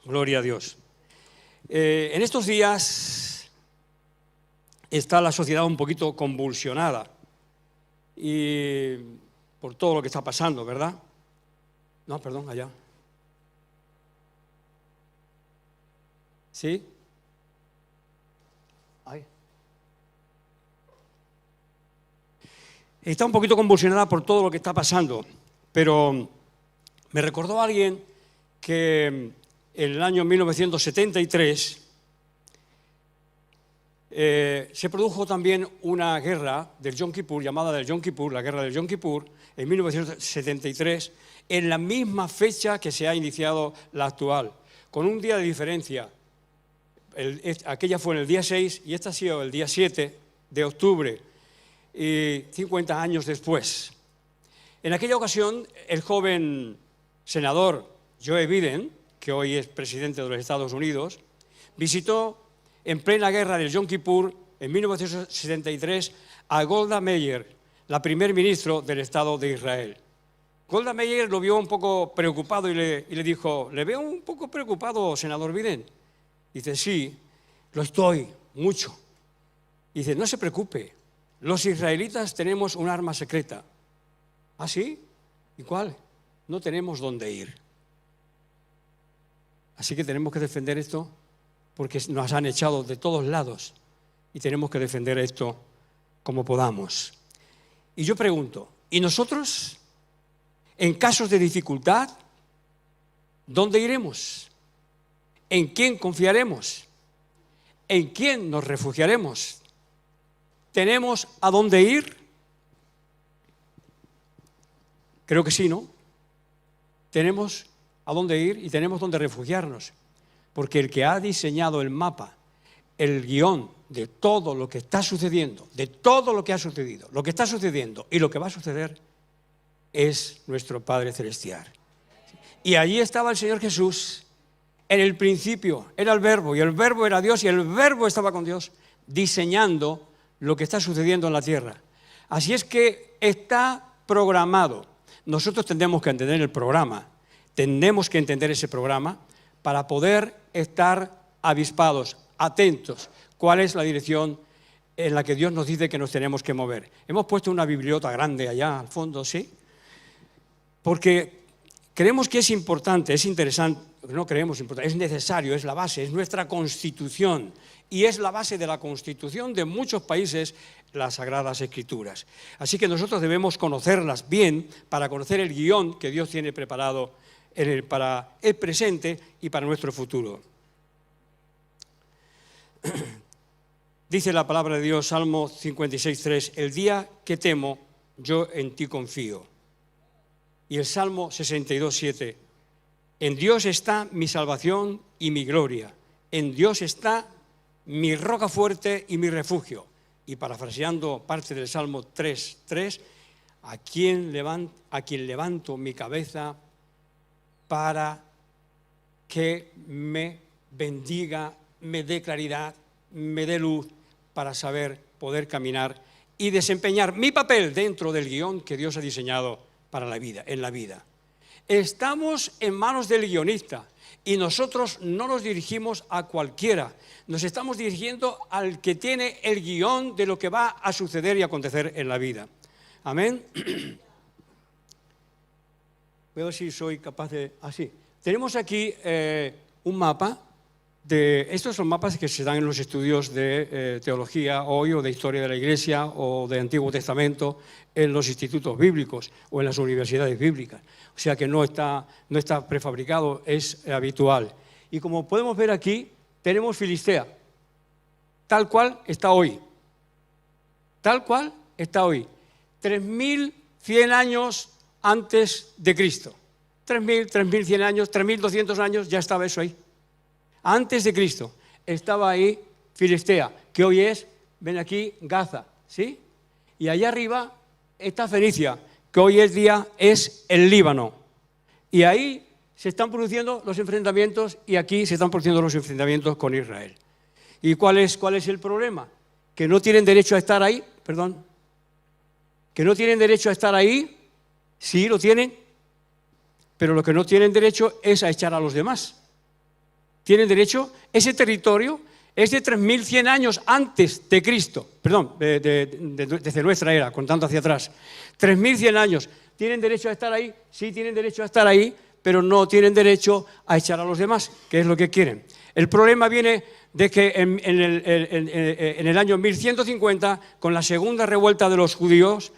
Gloria a Dios. En estos días está la sociedad un poquito convulsionada y por todo lo que está pasando, ¿verdad? No, perdón, allá. ¿Sí? Ahí. Está un poquito convulsionada por todo lo que está pasando, pero me recordó alguien que en el año 1973 se produjo también una guerra del Yom Kippur, llamada del Yom Kippur, la guerra del Yom Kippur, en 1973, en la misma fecha que se ha iniciado la actual, con un día de diferencia. Aquella fue en el día 6 y esta ha sido el día 7 de octubre, y 50 años después. En aquella ocasión, el joven senador Joe Biden, que hoy es presidente de los Estados Unidos, visitó en plena guerra del Yom Kippur, en 1973, a Golda Meir, la primer ministro del Estado de Israel. Golda Meir lo vio un poco preocupado y le dijo: «¿Le veo un poco preocupado, senador Biden?» Dice: «Sí, lo estoy, mucho». Dice: «No se preocupe, los israelitas tenemos un arma secreta». ¿Ah, sí? ¿Y cuál? No tenemos dónde ir. Así que tenemos que defender esto porque nos han echado de todos lados y tenemos que defender esto como podamos. Y yo pregunto, ¿y nosotros, en casos de dificultad, dónde iremos? ¿En quién confiaremos? ¿En quién nos refugiaremos? ¿Tenemos a dónde ir? Creo que sí, ¿no? Tenemos a dónde ir y tenemos dónde refugiarnos, porque el que ha diseñado el mapa, el guión de todo lo que está sucediendo, de todo lo que ha sucedido, lo que está sucediendo y lo que va a suceder, es nuestro Padre Celestial. Y allí estaba el Señor Jesús. En el principio era el Verbo, y el Verbo era Dios, y el Verbo estaba con Dios, diseñando lo que está sucediendo en la tierra. Así es que está programado. Nosotros tendremos que entender el programa, tenemos que entender ese programa para poder estar avispados, atentos, cuál es la dirección en la que Dios nos dice que nos tenemos que mover. Hemos puesto una bibliota grande allá al fondo, ¿sí? Porque creemos que es importante, es interesante, no creemos importante, es necesario, es la base, es nuestra Constitución y es la base de la Constitución de muchos países, las Sagradas Escrituras. Así que nosotros debemos conocerlas bien para conocer el guión que Dios tiene preparado para el presente y para nuestro futuro. Dice la palabra de Dios, Salmo 56:3, el día que temo, yo en ti confío. Y el Salmo 62:7, en Dios está mi salvación y mi gloria, en Dios está mi roca fuerte y mi refugio. Y parafraseando parte del Salmo 3:3, a quien levanto mi cabeza para que me bendiga, me dé claridad, me dé luz para saber poder caminar y desempeñar mi papel dentro del guión que Dios ha diseñado para la vida, en la vida. Estamos en manos del guionista y nosotros no nos dirigimos a cualquiera, nos estamos dirigiendo al que tiene el guión de lo que va a suceder y acontecer en la vida. Amén. Voy a ver si soy capaz de... Así. Tenemos aquí un mapa. Estos son mapas que se dan en los estudios de teología hoy, o de historia de la Iglesia, o de Antiguo Testamento, en los institutos bíblicos o en las universidades bíblicas. O sea que no está prefabricado, es habitual. Y como podemos ver aquí, tenemos Filistea, tal cual está hoy. Tal cual está hoy. 3.100 años antes de Cristo. 3.100 años, 3.200 años, ya estaba eso ahí. Antes de Cristo estaba ahí Filistea, que hoy es, ven aquí, Gaza, ¿sí? Y allá arriba está Fenicia, que hoy es el Líbano. Y ahí se están produciendo los enfrentamientos y aquí se están produciendo los enfrentamientos con Israel. ¿Y cuál es el problema? Que no tienen derecho a estar ahí, perdón. Que no tienen derecho a estar ahí, sí lo tienen, pero lo que no tienen derecho es a echar a los demás. tienen derecho, ese territorio es de 3.100 años antes de Cristo, perdón, desde nuestra era, contando hacia atrás. 3.100 años. ¿Tienen derecho a estar ahí? Sí, tienen derecho a estar ahí, pero no tienen derecho a echar a los demás, que es lo que quieren. El problema viene de que en el año 1150, con la segunda revuelta de los judíos,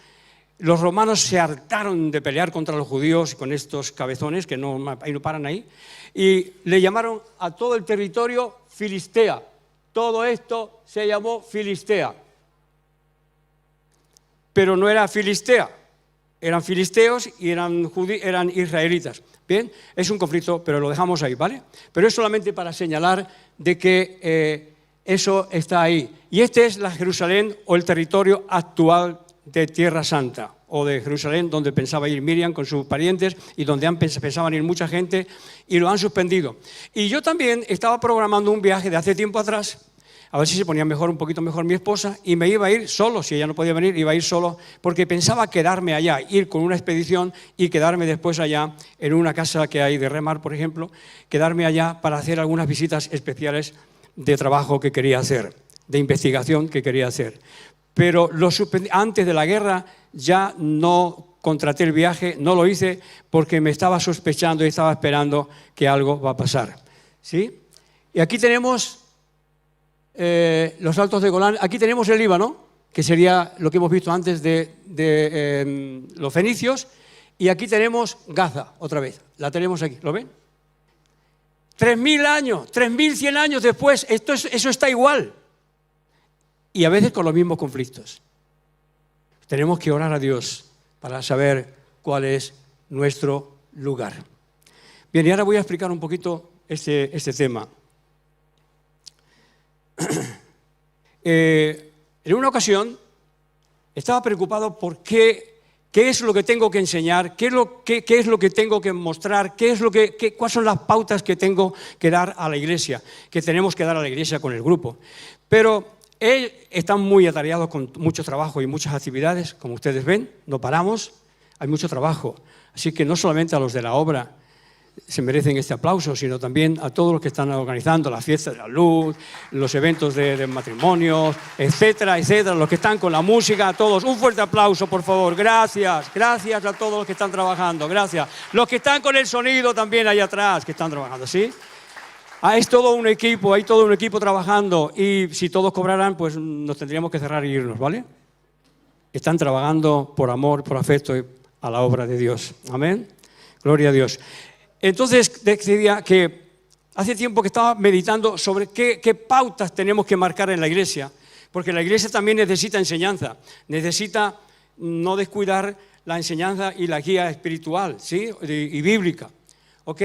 los romanos se hartaron de pelear contra los judíos con estos cabezones que ahí no paran ahí, y le llamaron a todo el territorio Filistea. Todo esto se llamó Filistea. Pero no era Filistea, eran filisteos y eran israelitas. Bien, es un conflicto, pero lo dejamos ahí, ¿vale? Pero es solamente para señalar de que eso está ahí. Y este es la Jerusalén o el territorio actual de Tierra Santa, o de Jerusalén, donde pensaba ir Miriam con sus parientes y donde pensaban ir mucha gente, y lo han suspendido. Y yo también estaba programando un viaje de hace tiempo atrás, a ver si se ponía mejor, un poquito mejor mi esposa, y me iba a ir solo, si ella no podía venir, iba a ir solo, porque pensaba quedarme allá, ir con una expedición y quedarme después allá, en una casa que hay de remar, por ejemplo, quedarme allá para hacer algunas visitas especiales de trabajo que quería hacer, de investigación que quería hacer. Pero antes de la guerra ya no contraté el viaje, no lo hice porque me estaba sospechando y estaba esperando que algo va a pasar. ¿Sí? Y aquí tenemos los Altos de Golán, aquí tenemos el Líbano, que sería lo que hemos visto antes de los fenicios, y aquí tenemos Gaza, otra vez, la tenemos aquí, ¿lo ven? 3.000 años, 3.100 años después, eso está igual. Y a veces con los mismos conflictos. Tenemos que orar a Dios para saber cuál es nuestro lugar. Bien, y ahora voy a explicar un poquito este tema. En una ocasión estaba preocupado por qué es lo que tengo que enseñar, qué es lo que tengo que mostrar, cuáles son las pautas que tengo que dar a la iglesia, que tenemos que dar a la iglesia con el grupo. Pero están muy atareados con mucho trabajo y muchas actividades, como ustedes ven, no paramos, hay mucho trabajo. Así que no solamente a los de la obra se merecen este aplauso, sino también a todos los que están organizando las fiestas de la luz, los eventos de matrimonios, etcétera, etcétera, los que están con la música, a todos. Un fuerte aplauso, por favor. Gracias, gracias a todos los que están trabajando, gracias. Los que están con el sonido también ahí atrás, que están trabajando, ¿sí? Es todo un equipo, hay todo un equipo trabajando, y si todos cobraran, pues nos tendríamos que cerrar y irnos, ¿vale? Están trabajando por amor, por afecto a la obra de Dios. Amén. Gloria a Dios. Entonces decidía que hace tiempo que estaba meditando sobre qué pautas tenemos que marcar en la iglesia, porque la iglesia también necesita enseñanza, necesita no descuidar la enseñanza y la guía espiritual, ¿sí? Y bíblica, ¿ok?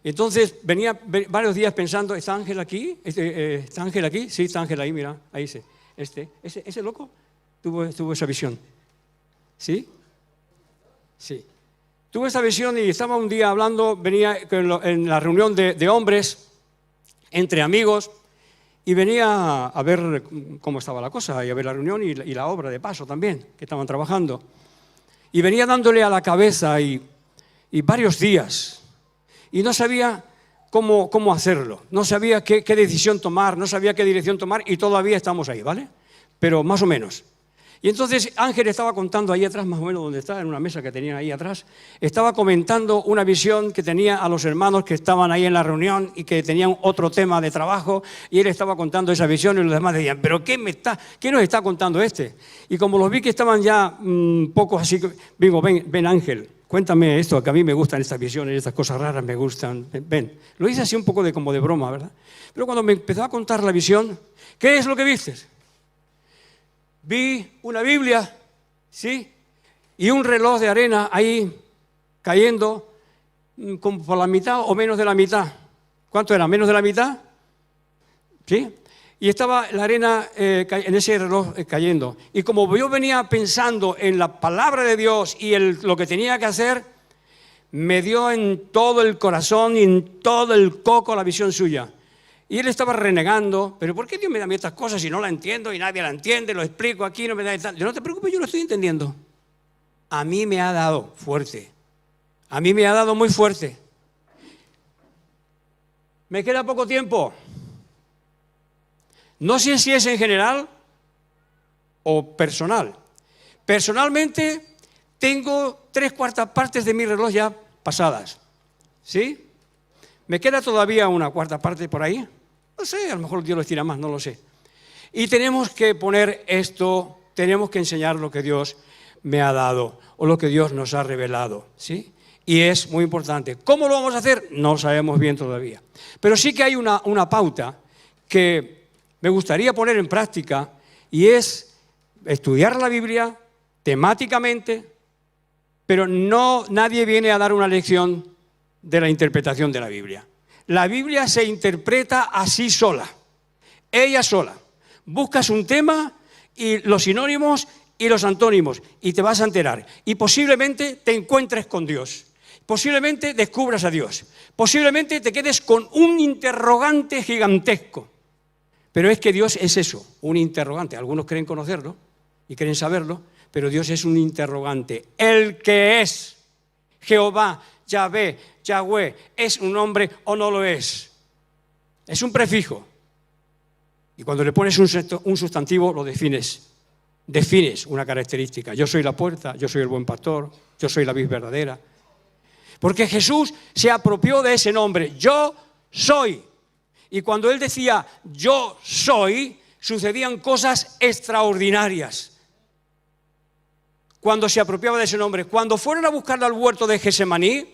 Entonces venía varios días pensando, ¿está Ángel aquí? ¿Está Ángel aquí? Sí, está Ángel ahí, mira, ahí sí. ¿Ese loco tuvo esa visión? ¿Sí? Sí. Tuve esa visión y estaba un día hablando, venía en la reunión de hombres, entre amigos, y venía a ver cómo estaba la cosa, y a ver la reunión y la obra de paso también, que estaban trabajando. Y venía dándole a la cabeza y varios días, y no sabía cómo hacerlo, no sabía qué decisión tomar, no sabía qué dirección tomar, y todavía estamos ahí, ¿vale? Pero más o menos. Y entonces Ángel estaba contando ahí atrás, más o menos donde está, en una mesa que tenían ahí atrás, estaba comentando una visión que tenía a los hermanos que estaban ahí en la reunión y que tenían otro tema de trabajo, y él estaba contando esa visión y los demás decían, ¿pero qué nos está contando este? Y como los vi que estaban ya pocos así, digo, ven Ángel, cuéntame esto, que a mí me gustan estas visiones, estas cosas raras me gustan, ven. Lo hice así un poco como de broma, ¿verdad? Pero cuando me empezó a contar la visión, ¿qué es lo que viste? Vi una Biblia, ¿sí? Y un reloj de arena ahí cayendo como por la mitad o menos de la mitad. ¿Cuánto era? ¿Menos de la mitad? ¿Sí? Y estaba la arena en ese reloj cayendo. Y como yo venía pensando en la palabra de Dios y lo que tenía que hacer, me dio en todo el corazón y en todo el coco la visión suya. Y él estaba renegando, pero ¿por qué Dios me da a mí estas cosas si no la entiendo y nadie la entiende? Lo explico aquí, no me da tal. Yo no te preocupes, yo lo estoy entendiendo. A mí me ha dado fuerte. A mí me ha dado muy fuerte. Me queda poco tiempo. No sé si es en general o personal. Personalmente tengo 3/4 partes de mi reloj ya pasadas. ¿Sí? ¿Me queda todavía una 1/4 parte por ahí? No sé, a lo mejor Dios lo estira más, no lo sé. Y tenemos que poner esto, tenemos que enseñar lo que Dios me ha dado o lo que Dios nos ha revelado, ¿sí? Y es muy importante. ¿Cómo lo vamos a hacer? No lo sabemos bien todavía. Pero sí que hay una pauta que me gustaría poner en práctica y es estudiar la Biblia temáticamente, pero nadie viene a dar una lección de la interpretación de la Biblia. La Biblia se interpreta así sola, ella sola. Buscas un tema y los sinónimos y los antónimos y te vas a enterar. Y posiblemente te encuentres con Dios. Posiblemente descubras a Dios. Posiblemente te quedes con un interrogante gigantesco. Pero es que Dios es eso, un interrogante. Algunos creen conocerlo y creen saberlo, pero Dios es un interrogante. El que es Jehová, Yahvé, Yahweh, ¿es un nombre o no lo es? Es un prefijo. Y cuando le pones un sustantivo, lo defines. Defines una característica. Yo soy la puerta, yo soy el buen pastor, yo soy la vid verdadera. Porque Jesús se apropió de ese nombre. Yo soy. Y cuando Él decía yo soy, sucedían cosas extraordinarias. Cuando se apropiaba de ese nombre. Cuando fueron a buscarle al huerto de Getsemaní,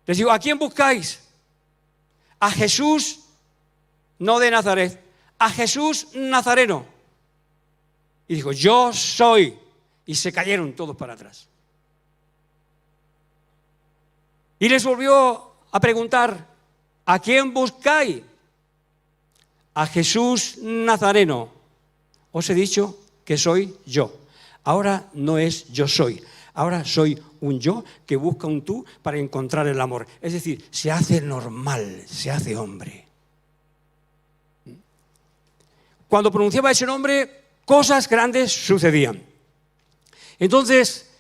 les digo, ¿a quién buscáis? A Jesús, no de Nazaret, a Jesús Nazareno. Y dijo, yo soy. Y se cayeron todos para atrás. Y les volvió a preguntar, ¿a quién buscáis? A Jesús Nazareno. Os he dicho que soy yo. Ahora no es yo soy. Ahora soy un yo que busca un tú para encontrar el amor. Es decir, se hace normal, se hace hombre. Cuando pronunciaba ese nombre, cosas grandes sucedían. Entonces,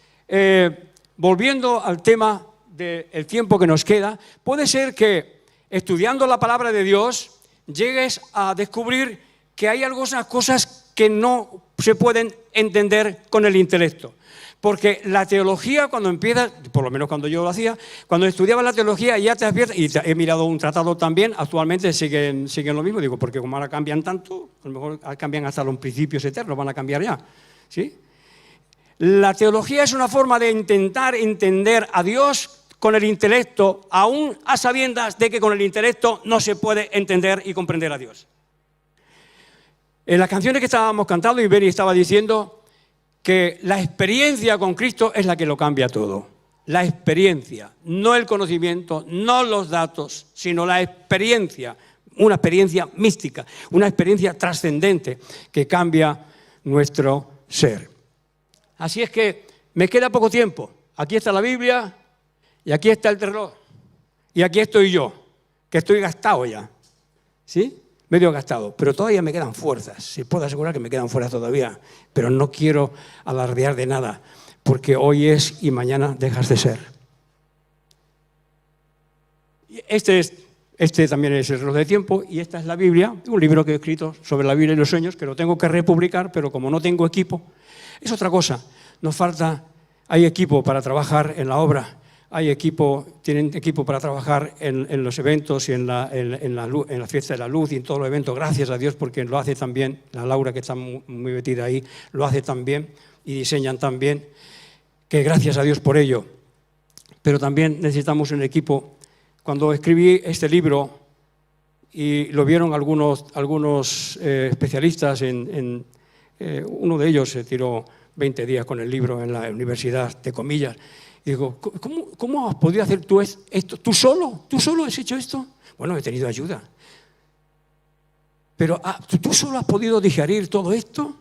volviendo al tema del tiempo que nos queda, puede ser que estudiando la palabra de Dios llegues a descubrir que hay algunas cosas que no se pueden entender con el intelecto. Porque la teología cuando empieza, por lo menos cuando yo lo hacía, cuando estudiaba la teología ya te advierte, y he mirado un tratado también, actualmente siguen lo mismo, digo, porque como ahora cambian tanto, a lo mejor cambian hasta los principios eternos, van a cambiar ya, ¿sí? La teología es una forma de intentar entender a Dios con el intelecto, aún a sabiendas de que con el intelecto no se puede entender y comprender a Dios. En las canciones que estábamos cantando, Iberi estaba diciendo que la experiencia con Cristo es la que lo cambia todo. La experiencia, no el conocimiento, no los datos, sino la experiencia, una experiencia mística, una experiencia trascendente que cambia nuestro ser. Así es que me queda poco tiempo. Aquí está la Biblia y aquí está el reloj. Y aquí estoy yo, que estoy gastado ya. ¿Sí? Medio gastado, pero todavía me quedan fuerzas. Si puedo asegurar que me quedan fuerzas todavía, pero no quiero alardear de nada, porque hoy es y mañana dejas de ser. Este también es el reloj de tiempo y esta es la Biblia, un libro que he escrito sobre la Biblia y los sueños, que lo tengo que republicar, pero como no tengo equipo, es otra cosa. Nos falta, hay equipo para trabajar en la obra. Tienen equipo para trabajar en los eventos y en la fiesta de la luz y en todos los eventos. Gracias a Dios porque lo hace también, la Laura que está muy metida ahí, lo hace también y diseñan también, que gracias a Dios por ello. Pero también necesitamos un equipo. Cuando escribí este libro y lo vieron algunos especialistas, uno de ellos se tiró 20 días con el libro en la universidad, de comillas. Y digo, ¿cómo has podido hacer tú esto? ¿Tú solo? ¿Tú solo has hecho esto? Bueno, he tenido ayuda. Pero ¿tú solo has podido digerir todo esto?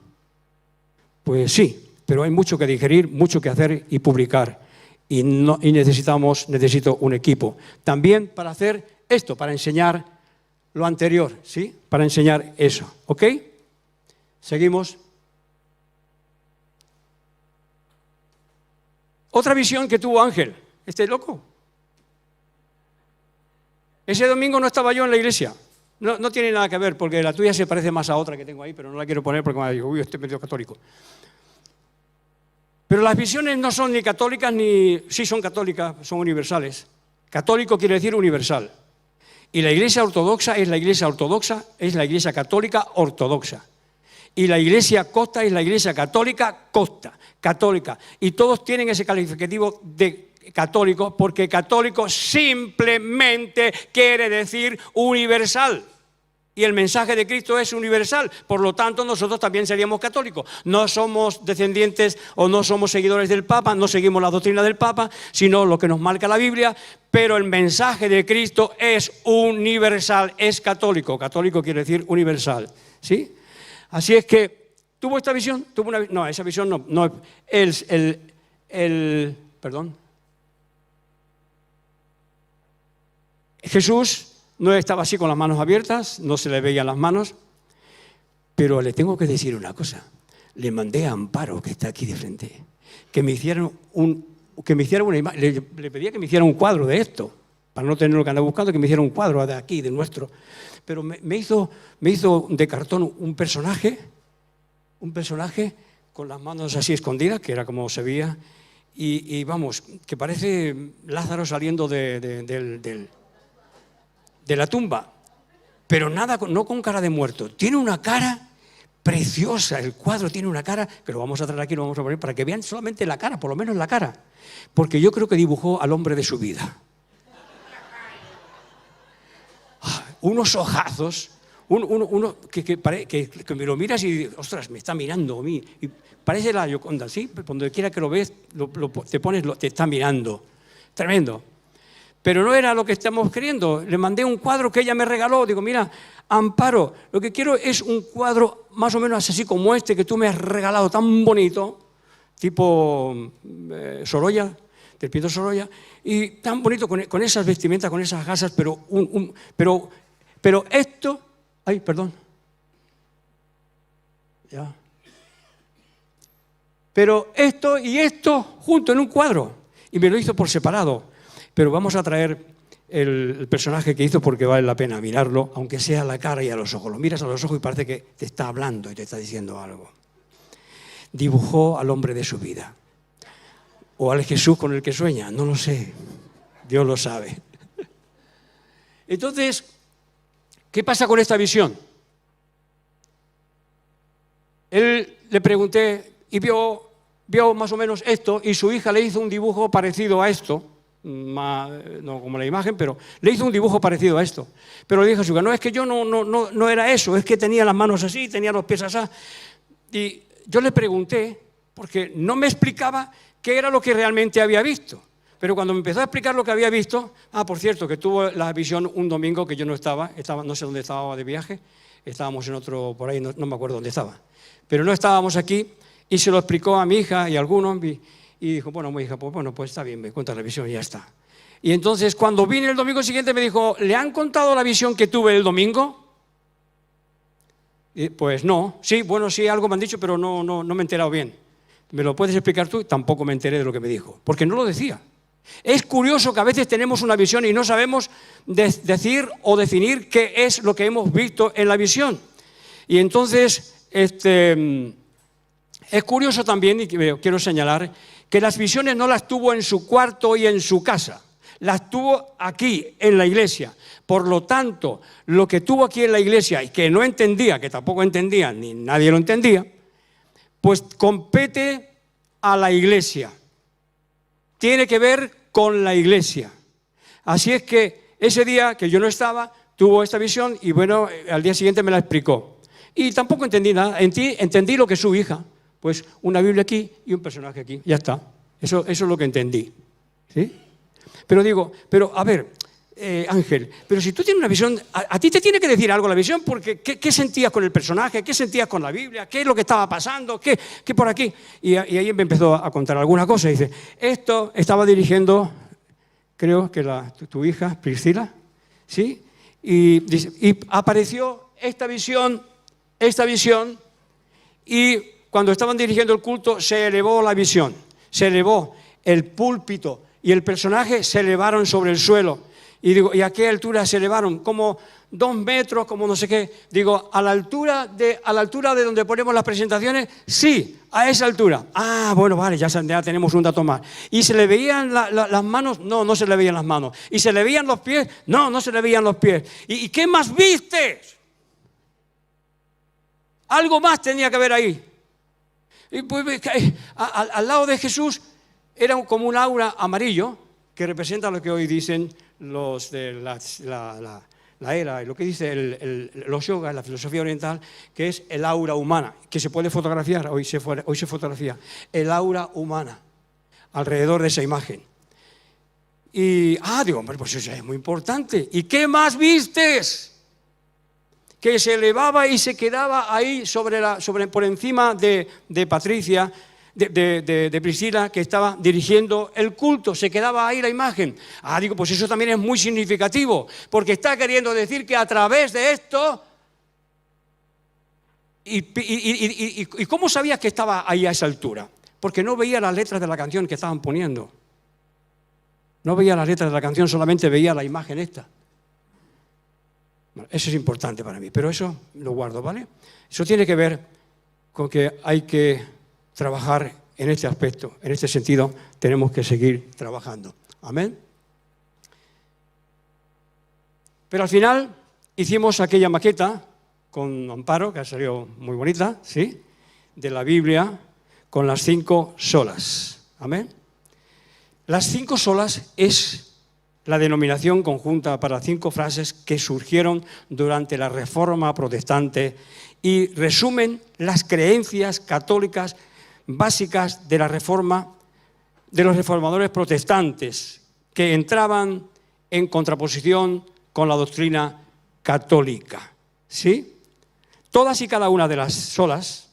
Pues sí, pero hay mucho que digerir, mucho que hacer y publicar. Y necesito un equipo. También para hacer esto, para enseñar lo anterior, ¿sí? Para enseñar eso, ¿ok? Seguimos. Otra visión que tuvo Ángel. ¿Este loco? Ese domingo no estaba yo en la iglesia. No tiene nada que ver, porque la tuya se parece más a otra que tengo ahí, pero no la quiero poner porque me digo, uy, estoy medio católico. Pero las visiones no son ni católicas ni... Sí son católicas, son universales. Católico quiere decir universal. Y la iglesia ortodoxa es la iglesia ortodoxa, es la iglesia católica ortodoxa. Y la iglesia copta es la iglesia católica copta, católica. Y todos tienen ese calificativo de católico porque católico simplemente quiere decir universal. Y el mensaje de Cristo es universal, por lo tanto nosotros también seríamos católicos. No somos descendientes o no somos seguidores del Papa, no seguimos la doctrina del Papa, sino lo que nos marca la Biblia, pero el mensaje de Cristo es universal, es católico. Católico quiere decir universal, ¿sí? Así es que, ¿tuvo esta visión? No, esa visión no. Perdón. Jesús no estaba así con las manos abiertas, no se le veían las manos, pero le tengo que decir una cosa. Le mandé a Amparo, que está aquí de frente, que me hiciera una imagen. Le pedía que me hiciera un cuadro de esto, para no tener lo que andaba buscando, que me hiciera un cuadro de aquí, de nuestro. Pero me hizo de cartón un personaje con las manos así escondidas, que era como se veía, y vamos, que parece Lázaro saliendo de la tumba, pero nada, no con cara de muerto. Tiene una cara preciosa, el cuadro tiene una cara, que lo vamos a traer aquí, lo vamos a poner para que vean solamente la cara, por lo menos la cara, porque yo creo que dibujó al hombre de su vida. Unos ojazos, uno que me lo miras y ostras, me está mirando a mí. Y parece la Gioconda, ¿sí? Cuando quiera que lo ves, te está mirando. Tremendo. Pero no era lo que estamos queriendo. Le mandé un cuadro que ella me regaló. Digo, mira, Amparo, lo que quiero es un cuadro más o menos así como este que tú me has regalado, tan bonito, tipo Sorolla, del Pietro Sorolla, y tan bonito con esas vestimentas, con esas gasas, pero esto... Ay, perdón. Ya. Pero esto y esto junto en un cuadro. Y me lo hizo por separado. Pero vamos a traer el personaje que hizo porque vale la pena mirarlo, aunque sea a la cara y a los ojos. Lo miras a los ojos y parece que te está hablando y te está diciendo algo. Dibujó al hombre de su vida. O al Jesús con el que sueña, no lo sé. Dios lo sabe. Entonces, ¿qué pasa con esta visión? Él le pregunté y vio más o menos esto y su hija le hizo un dibujo parecido a esto. No como la imagen, pero le hizo un dibujo parecido a esto. Pero le dije a su hija, no, es que yo no era eso, es que tenía las manos así, tenía los pies así. Y yo le pregunté, porque no me explicaba qué era lo que realmente había visto. Pero cuando me empezó a explicar lo que había visto, por cierto, que tuvo la visión un domingo que yo no estaba, no sé dónde estaba de viaje, estábamos en otro, por ahí, no me acuerdo dónde estaba. Pero no estábamos aquí y se lo explicó a mi hija y a algunos. Y dijo, bueno, mi hija, pues está bien, me cuentas la visión y ya está. Y entonces cuando vine el domingo siguiente me dijo, ¿le han contado la visión que tuve el domingo? Y, pues no, sí, bueno, sí, algo me han dicho, pero no me he enterado bien. ¿Me lo puedes explicar tú? Tampoco me enteré de lo que me dijo, porque no lo decía. Es curioso que a veces tenemos una visión y no sabemos decir o definir qué es lo que hemos visto en la visión. Y entonces, es curioso también, y quiero señalar, que las visiones no las tuvo en su cuarto y en su casa, las tuvo aquí, en la iglesia. Por lo tanto, lo que tuvo aquí en la iglesia y que no entendía, que tampoco entendía, ni nadie lo entendía, pues compete a la iglesia. Tiene que ver con la iglesia. Así es que ese día que yo no estaba, tuvo esta visión y bueno, al día siguiente me la explicó. Y tampoco entendí nada, entendí lo que es su hija. Pues una Biblia aquí y un personaje aquí, ya está. Eso es lo que entendí. ¿Sí? Pero a ver, Ángel, pero si tú tienes una visión, a ti te tiene que decir algo la visión, porque ¿qué sentías con el personaje? ¿Qué sentías con la Biblia? ¿Qué es lo que estaba pasando? ¿Qué por aquí? Y ahí me empezó a contar alguna cosa. Y dice, esto estaba dirigiendo, creo que tu hija, Priscila, ¿sí? Y apareció esta visión, y cuando estaban dirigiendo el culto, se elevó la visión, se elevó el púlpito y el personaje se elevaron sobre el suelo. Y digo, ¿y a qué altura se elevaron? Como 2 metros, como no sé qué. Digo, ¿a la altura de donde ponemos las presentaciones? Sí, a esa altura. Ah, bueno, vale, ya tenemos un dato más. ¿Y se le veían las manos? No, no se le veían las manos. ¿Y se le veían los pies? No, no se le veían los pies. ¿Y qué más viste? Algo más tenía que haber ahí. Y pues, al lado de Jesús era como un aura amarillo que representa lo que hoy dicen los de la era, y lo que dice los yogas, la filosofía oriental, que es el aura humana, que se puede fotografiar, hoy se fotografía, el aura humana, alrededor de esa imagen. Y, digo, hombre, pues eso es muy importante. ¿Y qué más vistes? Que se elevaba y se quedaba ahí por encima de Patricia, de Priscila, que estaba dirigiendo el culto, se quedaba ahí la imagen. Digo, pues eso también es muy significativo, porque está queriendo decir que a través de esto... ¿Y cómo sabías que estaba ahí a esa altura? Porque no veía las letras de la canción que estaban poniendo. No veía las letras de la canción, solamente veía la imagen esta. Bueno, eso es importante para mí, pero eso lo guardo, ¿vale? Eso tiene que ver con que hay que trabajar en este aspecto, en este sentido tenemos que seguir trabajando. Amén. Pero al final hicimos aquella maqueta con Amparo, que ha salido muy bonita, ¿sí? De la Biblia con las 5 solas. Amén. Las 5 solas es la denominación conjunta para 5 frases que surgieron durante la Reforma Protestante y resumen las creencias católicas básicas de la Reforma, de los reformadores protestantes, que entraban en contraposición con la doctrina católica. ¿Sí? Todas y cada una de las solas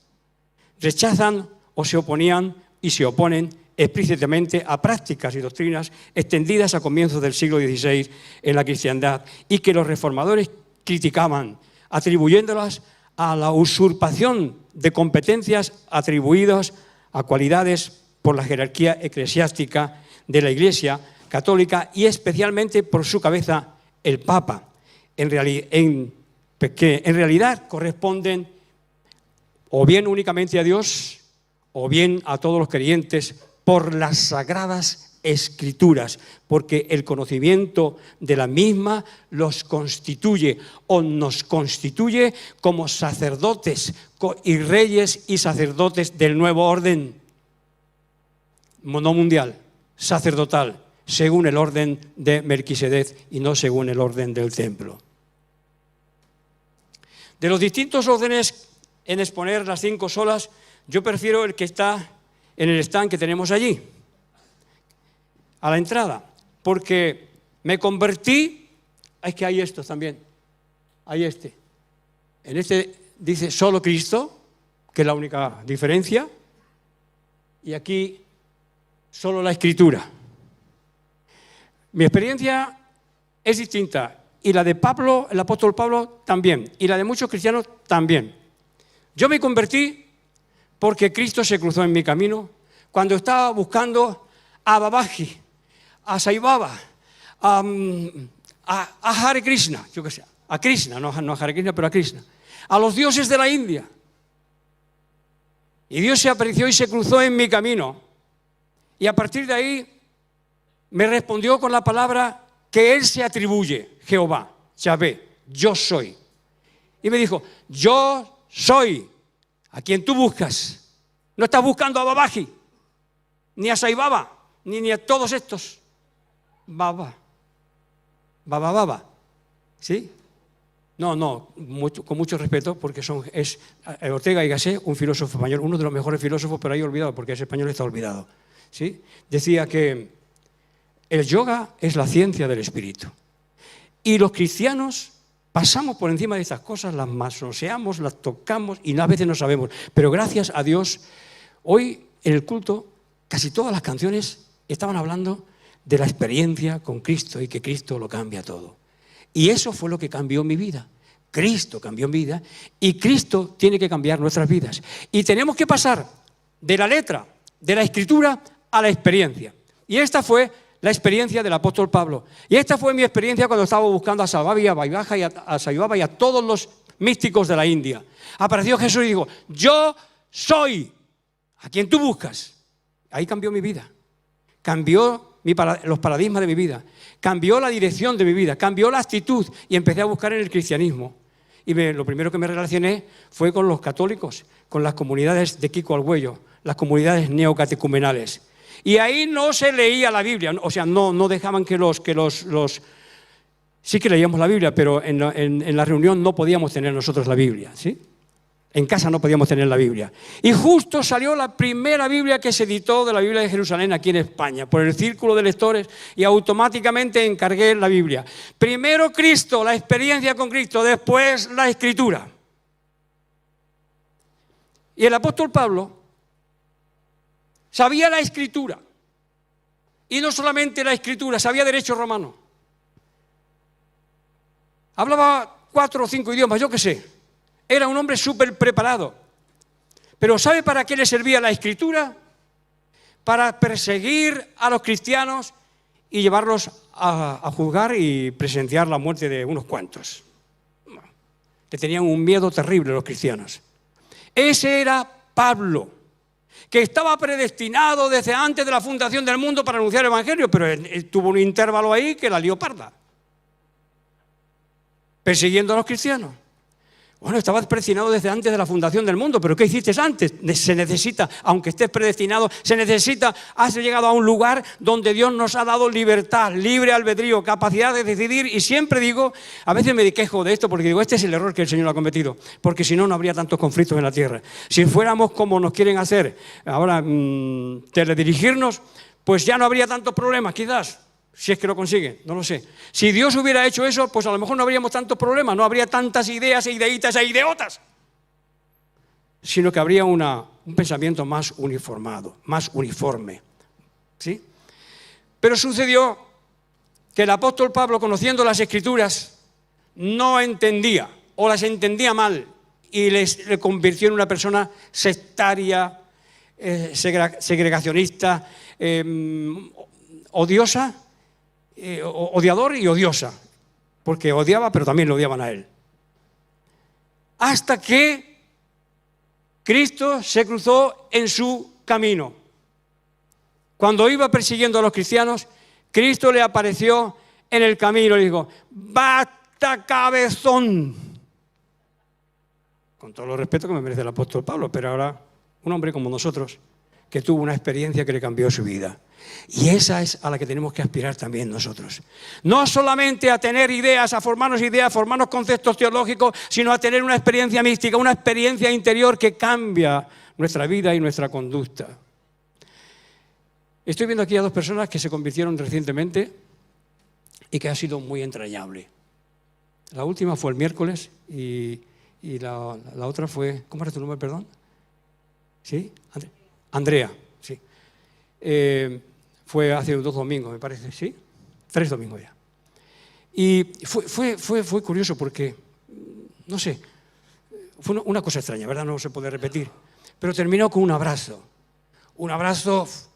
rechazan o se oponían y se oponen explícitamente a prácticas y doctrinas extendidas a comienzos del siglo XVI en la cristiandad y que los reformadores criticaban, atribuyéndolas a la usurpación de competencias atribuidas a cualidades por la jerarquía eclesiástica de la Iglesia católica y especialmente por su cabeza, el Papa, que en realidad corresponden o bien únicamente a Dios o bien a todos los creyentes por las sagradas Escrituras, porque el conocimiento de la misma los constituye o nos constituye como sacerdotes y reyes y sacerdotes del nuevo orden, no mundial, sacerdotal, según el orden de Melquisedec y no según el orden del templo. De los distintos órdenes en exponer las 5 solas, yo prefiero el que está en el stand que tenemos allí, a la entrada, porque me convertí, es que hay estos también, hay este. En este dice solo Cristo, que es la única diferencia, y aquí solo la Escritura. Mi experiencia es distinta, y la de Pablo, el apóstol Pablo, también, y la de muchos cristianos también. Yo me convertí porque Cristo se cruzó en mi camino cuando estaba buscando a Babaji, a Sai Baba, a Hare Krishna, yo qué sé, a Krishna, no a Hare Krishna, pero a Krishna, a los dioses de la India. Y Dios se apareció y se cruzó en mi camino. Y a partir de ahí me respondió con la palabra que Él se atribuye, Jehová, Yahvé, yo soy. Y me dijo, yo soy a quien tú buscas. No estás buscando a Babaji, ni a Sai Baba, ni a todos estos. Baba. ¿Sí? No, con mucho respeto, porque es Ortega y Gasset, un filósofo español, uno de los mejores filósofos, pero ahí olvidado, porque ese español está olvidado. ¿Sí? Decía que el yoga es la ciencia del espíritu. Y los cristianos pasamos por encima de estas cosas, las manoseamos, las tocamos y a veces no sabemos. Pero gracias a Dios, hoy en el culto, casi todas las canciones estaban hablando de la experiencia con Cristo y que Cristo lo cambia todo. Y eso fue lo que cambió mi vida. Cristo cambió mi vida y Cristo tiene que cambiar nuestras vidas. Y tenemos que pasar de la letra, de la Escritura, a la experiencia. Y esta fue la experiencia del apóstol Pablo. Y esta fue mi experiencia cuando estaba buscando a Savabhi, a Vaibhaja y a Sai-Baba y a todos los místicos de la India. Apareció Jesús y dijo, yo soy a quien tú buscas. Ahí cambió mi vida. Cambió los paradigmas de mi vida. Cambió la dirección de mi vida. Cambió la actitud y empecé a buscar en el cristianismo. Y lo primero que me relacioné fue con los católicos, con las comunidades de Kiko Arguello, las comunidades neocatecumenales. Y ahí no se leía la Biblia, o sea, no dejaban que los sí que leíamos la Biblia, pero en la reunión no podíamos tener nosotros la Biblia, ¿sí? En casa no podíamos tener la Biblia. Y justo salió la primera Biblia que se editó de la Biblia de Jerusalén aquí en España, por el Círculo de Lectores, y automáticamente encargué la Biblia. Primero Cristo, la experiencia con Cristo, después la Escritura. Y el apóstol Pablo sabía la Escritura. Y no solamente la Escritura, sabía derecho romano. Hablaba 4 o 5 idiomas, yo qué sé. Era un hombre súper preparado. Pero ¿sabe para qué le servía la Escritura? Para perseguir a los cristianos y llevarlos a juzgar y presenciar la muerte de unos cuantos. Que tenían un miedo terrible los cristianos. Ese era Pablo, que estaba predestinado desde antes de la fundación del mundo para anunciar el Evangelio, pero él tuvo un intervalo ahí que la lió parda, persiguiendo a los cristianos. Bueno, estabas predestinado desde antes de la fundación del mundo, pero ¿qué hiciste antes? Se necesita, aunque estés predestinado, has llegado a un lugar donde Dios nos ha dado libertad, libre albedrío, capacidad de decidir, y siempre digo, a veces me quejo de esto porque digo, este es el error que el Señor ha cometido, porque si no, no habría tantos conflictos en la tierra. Si fuéramos como nos quieren hacer ahora teledirigirnos, pues ya no habría tantos problemas, quizás. Si es que lo consigue, no lo sé. Si Dios hubiera hecho eso, pues a lo mejor no habríamos tantos problemas, no habría tantas ideas e ideitas e ideotas, sino que habría un pensamiento más uniformado, más uniforme. ¿Sí? Pero sucedió que el apóstol Pablo, conociendo las Escrituras, no entendía o las entendía mal y le convirtió en una persona sectaria, segregacionista, odiosa. Odiador y odiosa, porque odiaba, pero también lo odiaban a él. Hasta que Cristo se cruzó en su camino. Cuando iba persiguiendo a los cristianos, Cristo le apareció en el camino y le dijo, ¡basta, cabezón! Con todo el respeto que me merece el apóstol Pablo, pero ahora un hombre como nosotros, que tuvo una experiencia que le cambió su vida. Y esa es a la que tenemos que aspirar también nosotros. No solamente a tener ideas, a formarnos conceptos teológicos, sino a tener una experiencia mística, una experiencia interior que cambia nuestra vida y nuestra conducta. Estoy viendo aquí a 2 personas que se convirtieron recientemente y que ha sido muy entrañable. La última fue el miércoles y la otra fue... ¿Cómo era tu nombre, perdón? ¿Sí? Andrea, sí. Fue hace 2 domingos, me parece, ¿sí? 3 domingos ya. Y fue curioso porque, no sé, fue una cosa extraña, ¿verdad? No se puede repetir. Pero terminó con un abrazo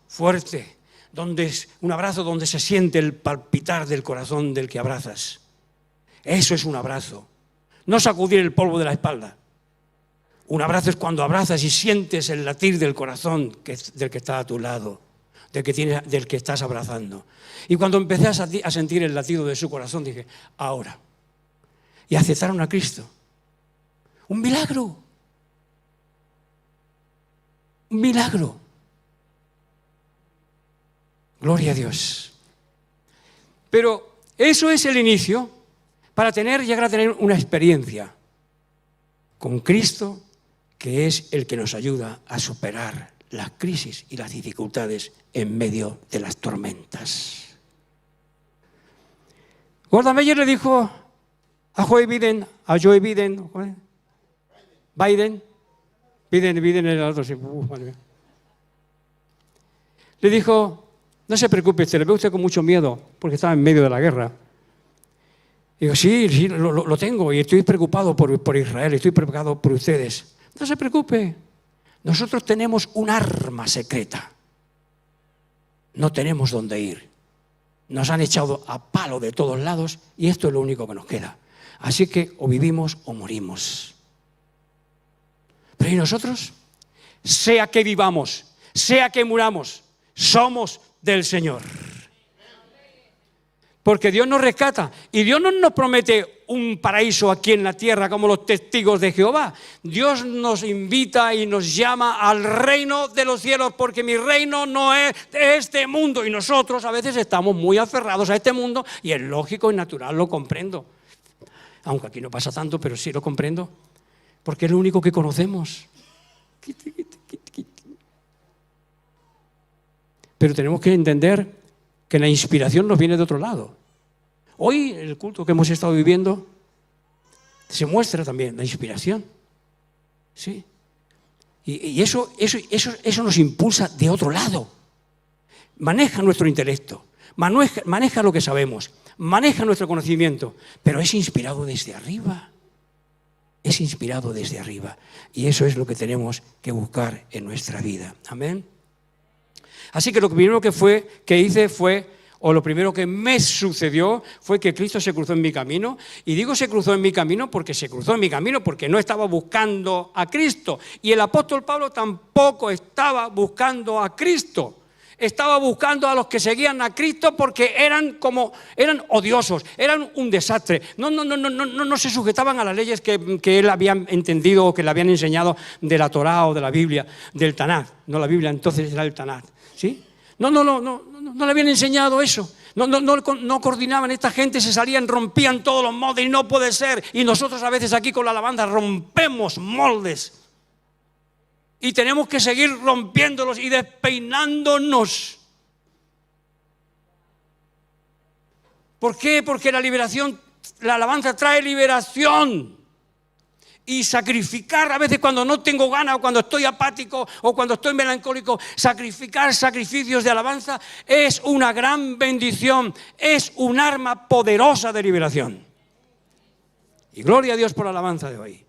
fuerte, un abrazo donde se siente el palpitar del corazón del que abrazas. Eso es un abrazo. No sacudir el polvo de la espalda. Un abrazo es cuando abrazas y sientes el latir del corazón del que está a tu lado, del que estás abrazando. Y cuando empecé a sentir el latido de su corazón, dije, ahora. Y aceptaron a Cristo. Un milagro. Un milagro. Gloria a Dios. Pero eso es el inicio para llegar a tener una experiencia con Cristo, que es el que nos ayuda a superar las crisis y las dificultades en medio de las tormentas. Gordon Meyer le dijo a Joe Biden, Biden era el otro, sí, le dijo, no se preocupe, se le ve usted con mucho miedo, porque estaba en medio de la guerra. Digo, sí, lo tengo y estoy preocupado por Israel, estoy preocupado por ustedes. No se preocupe, nosotros tenemos un arma secreta. No tenemos dónde ir, Nos han echado a palo de todos lados y esto es lo único que nos queda. Así que o vivimos o morimos. Pero ¿y nosotros? Sea que vivamos, sea que muramos, somos del Señor. Porque Dios nos rescata y Dios no nos promete un paraíso aquí en la tierra como los testigos de Jehová. Dios nos invita y nos llama al reino de los cielos, porque mi reino no es de este mundo y nosotros a veces estamos muy aferrados a este mundo y es lógico y natural, lo comprendo. Aunque aquí no pasa tanto, pero sí lo comprendo, porque es lo único que conocemos. Pero tenemos que entender que la inspiración nos viene de otro lado. Hoy, en el culto que hemos estado viviendo, se muestra también la inspiración. ¿Sí? Y eso nos impulsa de otro lado. Maneja nuestro intelecto, maneja lo que sabemos, maneja nuestro conocimiento, pero es inspirado desde arriba. Es inspirado desde arriba. Y eso es lo que tenemos que buscar en nuestra vida. Amén. Así que lo primero que hice fue, o lo primero que me sucedió fue que Cristo se cruzó en mi camino. Y digo se cruzó en mi camino porque no estaba buscando a Cristo. Y el apóstol Pablo tampoco estaba buscando a Cristo. Estaba buscando a los que seguían a Cristo porque eran odiosos, eran un desastre. No se sujetaban a las leyes que él había entendido o que le habían enseñado de la Torá o de la Biblia, del Tanaj. No, la Biblia entonces era el Tanaj. ¿Sí? No le habían enseñado eso. No coordinaban. Esta gente se salían, rompían todos los moldes y no puede ser. Y nosotros a veces aquí con la alabanza rompemos moldes. Y tenemos que seguir rompiéndolos y despeinándonos. ¿Por qué? Porque la alabanza trae liberación. Y sacrificar, a veces cuando no tengo ganas o cuando estoy apático o cuando estoy melancólico, sacrificar sacrificios de alabanza es una gran bendición, es un arma poderosa de liberación. Y gloria a Dios por la alabanza de hoy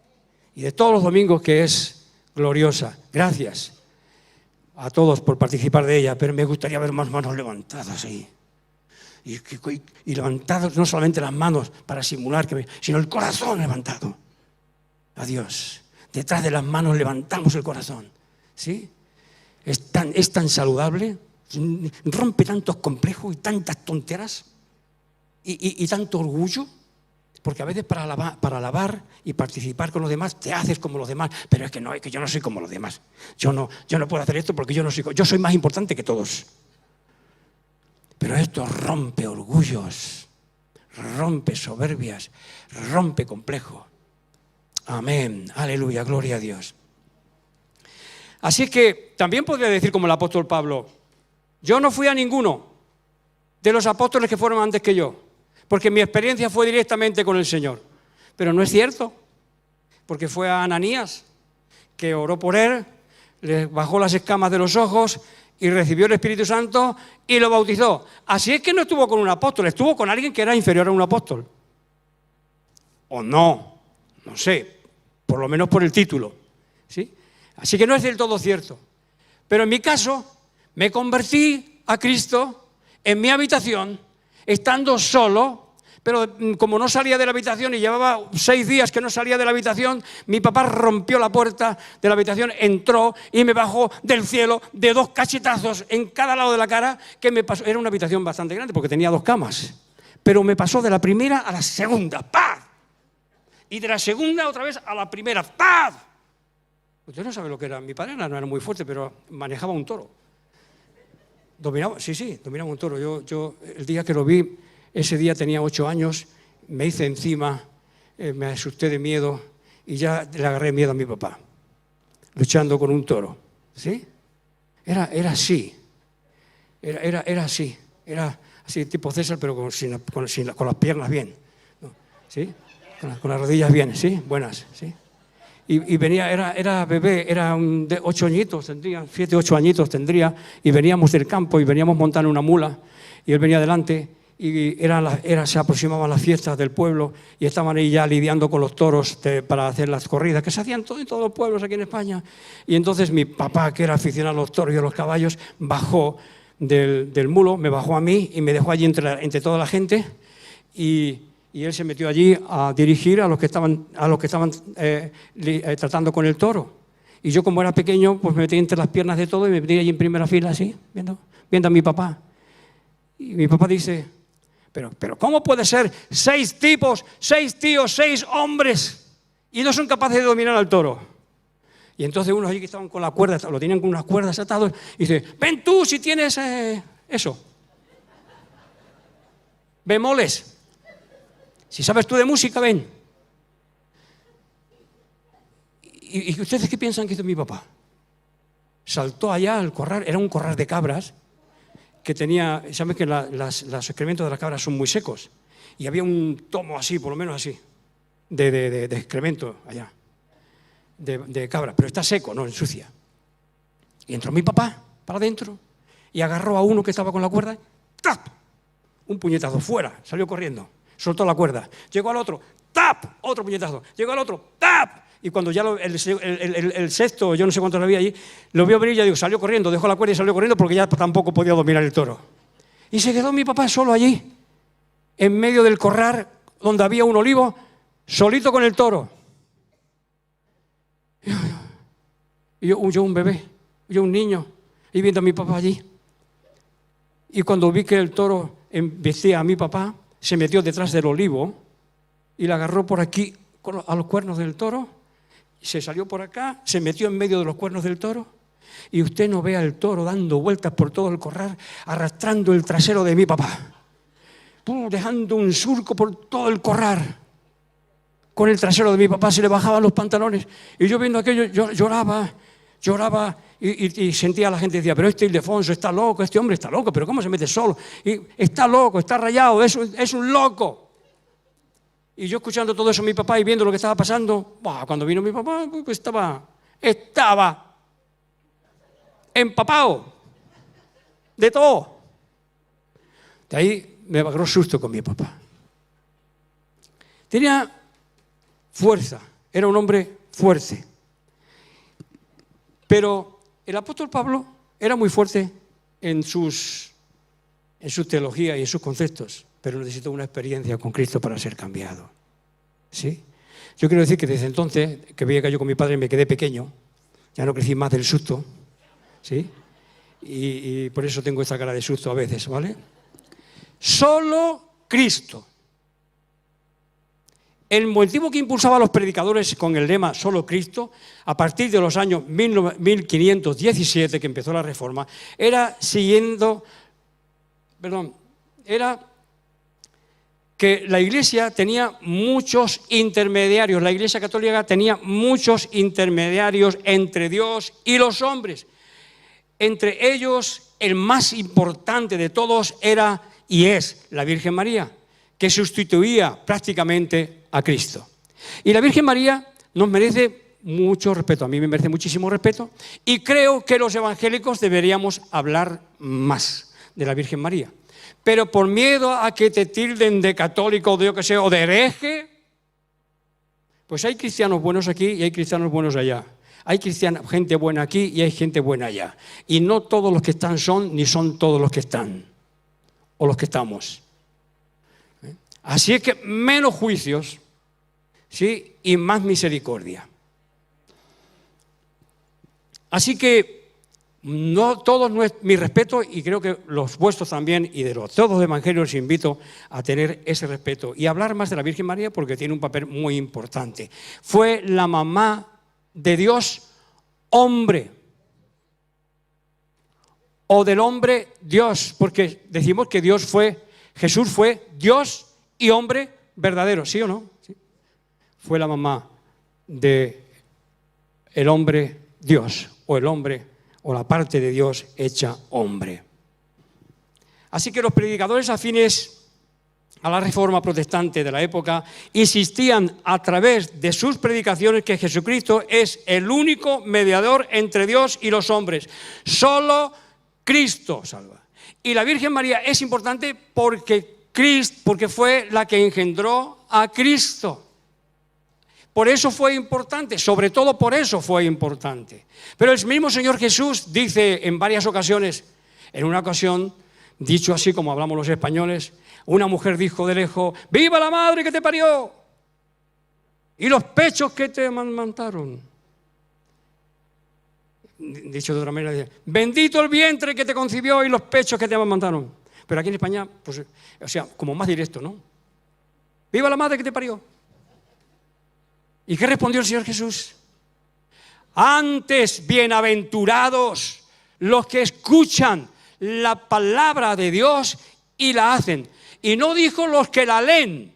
y de todos los domingos, que es gloriosa. Gracias a todos por participar de ella, pero me gustaría ver más manos levantadas ahí. Y levantadas no solamente las manos para simular, sino el corazón levantado. A Dios. Detrás de las manos levantamos el corazón. ¿Sí? Es tan saludable, rompe tantos complejos y tantas tonteras y tanto orgullo, porque a veces para alabar y participar con los demás te haces como los demás, pero es que yo no soy como los demás. Yo no puedo hacer esto porque yo soy más importante que todos. Pero esto rompe orgullos, rompe soberbias, rompe complejos. Amén, aleluya, gloria a Dios. Así que también podría decir como el apóstol Pablo, yo no fui a ninguno de los apóstoles que fueron antes que yo, porque mi experiencia fue directamente con el Señor. Pero no es cierto, porque fue a Ananías, que oró por él, le bajó las escamas de los ojos y recibió el Espíritu Santo y lo bautizó. Así es que no estuvo con un apóstol, estuvo con alguien que era inferior a un apóstol. ¿O no? No sé, por lo menos por el título, ¿sí? Así que no es del todo cierto. Pero en mi caso, me convertí a Cristo en mi habitación, estando solo, pero como no salía de la habitación y llevaba 6 días que no salía de la habitación, mi papá rompió la puerta de la habitación, entró y me bajó del cielo de 2 cachetazos en cada lado de la cara, que me pasó. Era una habitación bastante grande porque tenía 2 camas, pero me pasó de la primera a la segunda, ¡pah! Y de la segunda otra vez a la primera, ¡pam! Usted no sabe lo que era. Mi padre no era muy fuerte, pero manejaba un toro. Dominaba un toro. Yo el día que lo vi, ese día tenía 8 años, me hice encima, me asusté de miedo y ya le agarré miedo a mi papá, luchando con un toro. ¿Sí? Era así. Era así. Era así, tipo César, pero con las piernas bien. ¿Sí? Con las rodillas bien, ¿sí? Buenas, ¿sí? Y venía, era bebé, era de 8 añitos, tendría, 7, 8 añitos tendría, y veníamos del campo y veníamos montando una mula, y él venía delante, y se aproximaban las fiestas del pueblo, y estaban ahí ya lidiando con los toros para hacer las corridas, que se hacían en todos los pueblos aquí en España. Y entonces mi papá, que era aficionado a los toros y a los caballos, bajó del mulo, me bajó a mí y me dejó allí entre toda la gente y él se metió allí a dirigir a los que estaban tratando con el toro. Y yo, como era pequeño, pues me metí entre las piernas de todo y me metí allí en primera fila así, viendo a mi papá. Y mi papá dice, pero ¿cómo puede ser 6 tipos, 6 tíos, 6 hombres y no son capaces de dominar al toro? Y entonces unos allí que estaban con la cuerda, lo tenían con unas cuerdas atados, y dice, ven tú si tienes eso. Bemoles. Si sabes tú de música, ven. ¿Y ustedes qué piensan que hizo mi papá? Saltó allá al corral, era un corral de cabras, que tenía, ¿sabes que los excrementos de las cabras son muy secos? Y había un tomo así, por lo menos así, de excremento allá. De cabra, pero está seco, no ensucia. Y entró mi papá para adentro y agarró a uno que estaba con la cuerda, ¡tap! Un puñetazo, fuera, salió corriendo, soltó la cuerda. Llegó al otro, ¡tap! Otro puñetazo. Llegó al otro, ¡tap! Y cuando ya el sexto, yo no sé cuántos había allí, lo vio venir, ya digo, salió corriendo, dejó la cuerda y salió corriendo porque ya tampoco podía dominar el toro. Y se quedó mi papá solo allí, en medio del corral donde había un olivo, solito con el toro. Y yo un bebé, yo un niño, y viendo a mi papá allí. Y cuando vi que el toro embestía a mi papá, se metió detrás del olivo y le agarró por aquí a los cuernos del toro, se salió por acá, se metió en medio de los cuernos del toro, y usted no ve al toro dando vueltas por todo el corral, arrastrando el trasero de mi papá, dejando un surco por todo el corral. Con el trasero de mi papá se le bajaban los pantalones. Y yo viendo aquello, yo lloraba y sentía a la gente, decía, pero este Ildefonso está loco, este hombre está loco, pero ¿cómo se mete solo? Y está loco, está rayado, es un loco. Y yo escuchando todo eso a mi papá y viendo lo que estaba pasando, cuando vino mi papá, pues estaba empapado de todo. De ahí me agarró susto con mi papá. Tenía fuerza, era un hombre fuerte. Pero el apóstol Pablo era muy fuerte en su teología y en sus conceptos, pero necesitó una experiencia con Cristo para ser cambiado. ¿Sí? Yo quiero decir que desde entonces, que veía que yo con mi padre me quedé pequeño, ya no crecí más del susto, ¿sí? Y por eso tengo esta cara de susto a veces, ¿vale? Solo Cristo. El motivo que impulsaba a los predicadores con el lema Solo Cristo, a partir de los años 1517, que empezó la Reforma, era que la Iglesia tenía muchos intermediarios, la Iglesia Católica tenía muchos intermediarios entre Dios y los hombres. Entre ellos, el más importante de todos era y es la Virgen María, que sustituía prácticamente a Cristo. Y la Virgen María nos merece mucho respeto, a mí me merece muchísimo respeto, y creo que los evangélicos deberíamos hablar más de la Virgen María. Pero por miedo a que te tilden de católico, o de yo que sé, o de hereje, pues hay cristianos buenos aquí y hay cristianos buenos allá. Hay gente buena aquí y hay gente buena allá. Y no todos los que están son, ni son todos los que están, o los que estamos. Así es que menos juicios, ¿sí? Y más misericordia. Así que no todos mi respeto, y creo que los vuestros también, y de todos los evangelios os invito a tener ese respeto y hablar más de la Virgen María porque tiene un papel muy importante. Fue la mamá de Dios hombre, o del hombre Dios, porque decimos que Jesús fue Dios y hombre verdadero, ¿sí o no? ¿Sí? Fue la mamá de el hombre Dios, o el hombre, o la parte de Dios hecha hombre. Así que los predicadores afines a la Reforma protestante de la época insistían a través de sus predicaciones que Jesucristo es el único mediador entre Dios y los hombres. Solo Cristo salva. Y la Virgen María es importante porque fue la que engendró a Cristo. Por eso fue importante, sobre todo por eso fue importante. Pero el mismo Señor Jesús dice en varias ocasiones, En una ocasión, dicho así como hablamos los españoles, una mujer dijo de lejos: ¡viva la madre que te parió! Y los pechos que te amamantaron. Dicho de otra manera, dice: bendito el vientre que te concibió y los pechos que te amamantaron. Pero aquí en España, pues, o sea, como más directo, ¿no? ¡Viva la madre que te parió! ¿Y qué respondió el Señor Jesús? Antes, bienaventurados los que escuchan la palabra de Dios y la hacen. Y no dijo los que la leen.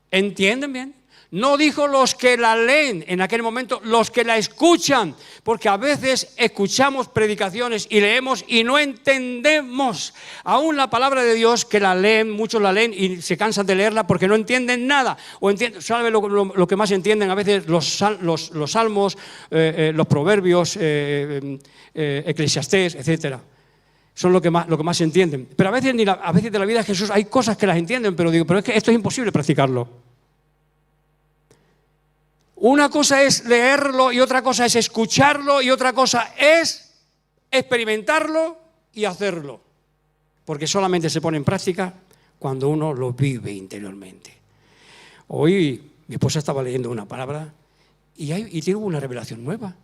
¿Entienden bien? No dijo los que la leen en aquel momento, los que la escuchan, porque a veces escuchamos predicaciones y leemos y no entendemos aún la palabra de Dios, que la leen, muchos la leen y se cansan de leerla porque no entienden nada. O ¿sabe lo que más entienden? A veces los salmos, los proverbios, Eclesiastés, etcétera. Son lo que más se entienden. Pero a veces de la vida de Jesús hay cosas que las entienden, pero es que esto es imposible practicarlo. Una cosa es leerlo y otra cosa es escucharlo y otra cosa es experimentarlo y hacerlo. Porque solamente se pone en práctica cuando uno lo vive interiormente. Hoy mi esposa estaba leyendo una palabra y tuvo una revelación nueva.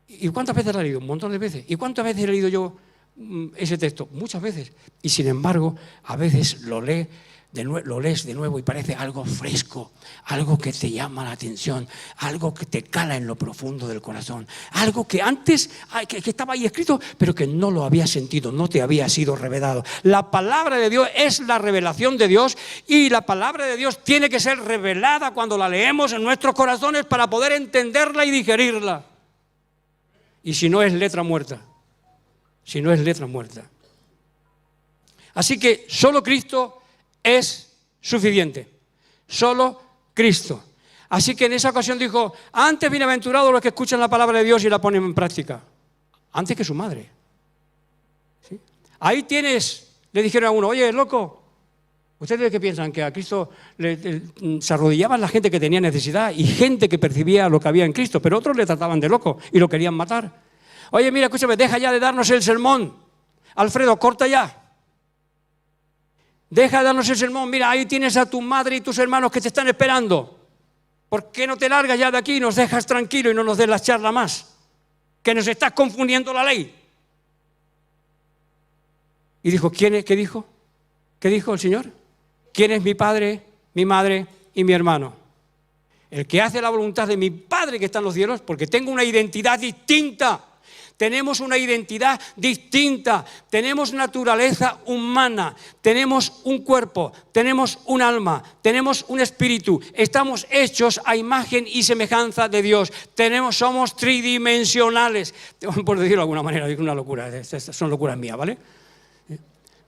¿Y cuántas veces la he leído? Un montón de veces. ¿Y cuántas veces he leído yo ese texto? Muchas veces. Y sin embargo, a veces lo lees de nuevo y parece algo fresco, algo que te llama la atención, algo que te cala en lo profundo del corazón, algo que antes que estaba ahí escrito, pero que no lo habías sentido, no te había sido revelado. La palabra de Dios es la revelación de Dios y la palabra de Dios tiene que ser revelada cuando la leemos en nuestros corazones para poder entenderla y digerirla. Y si no, es letra muerta. Si no, es letra muerta. Así que solo Cristo es suficiente, solo Cristo. Así que en esa ocasión dijo: antes bienaventurados los que escuchan la palabra de Dios y la ponen en práctica. Antes que su madre. ¿Sí? Ahí tienes, le dijeron a uno: oye, loco, ¿ustedes qué piensan? Que a Cristo se arrodillaban la gente que tenía necesidad y gente que percibía lo que había en Cristo, pero otros le trataban de loco y lo querían matar. Oye, mira, escúchame, deja ya de darnos el sermón. Alfredo, corta ya. Deja de darnos el sermón. Mira, ahí tienes a tu madre y tus hermanos que te están esperando. ¿Por qué no te largas ya de aquí y nos dejas tranquilo y no nos des la charla más? Que nos estás confundiendo la ley. Y dijo: ¿quién es? ¿Qué dijo? ¿Qué dijo el Señor? ¿Quién es mi padre, mi madre y mi hermano? El que hace la voluntad de mi Padre que está en los cielos, porque tengo una identidad distinta. Tenemos una identidad distinta, tenemos naturaleza humana, tenemos un cuerpo, tenemos un alma, tenemos un espíritu, estamos hechos a imagen y semejanza de Dios, somos tridimensionales, por decirlo de alguna manera, es una locura, son locuras mías, ¿vale?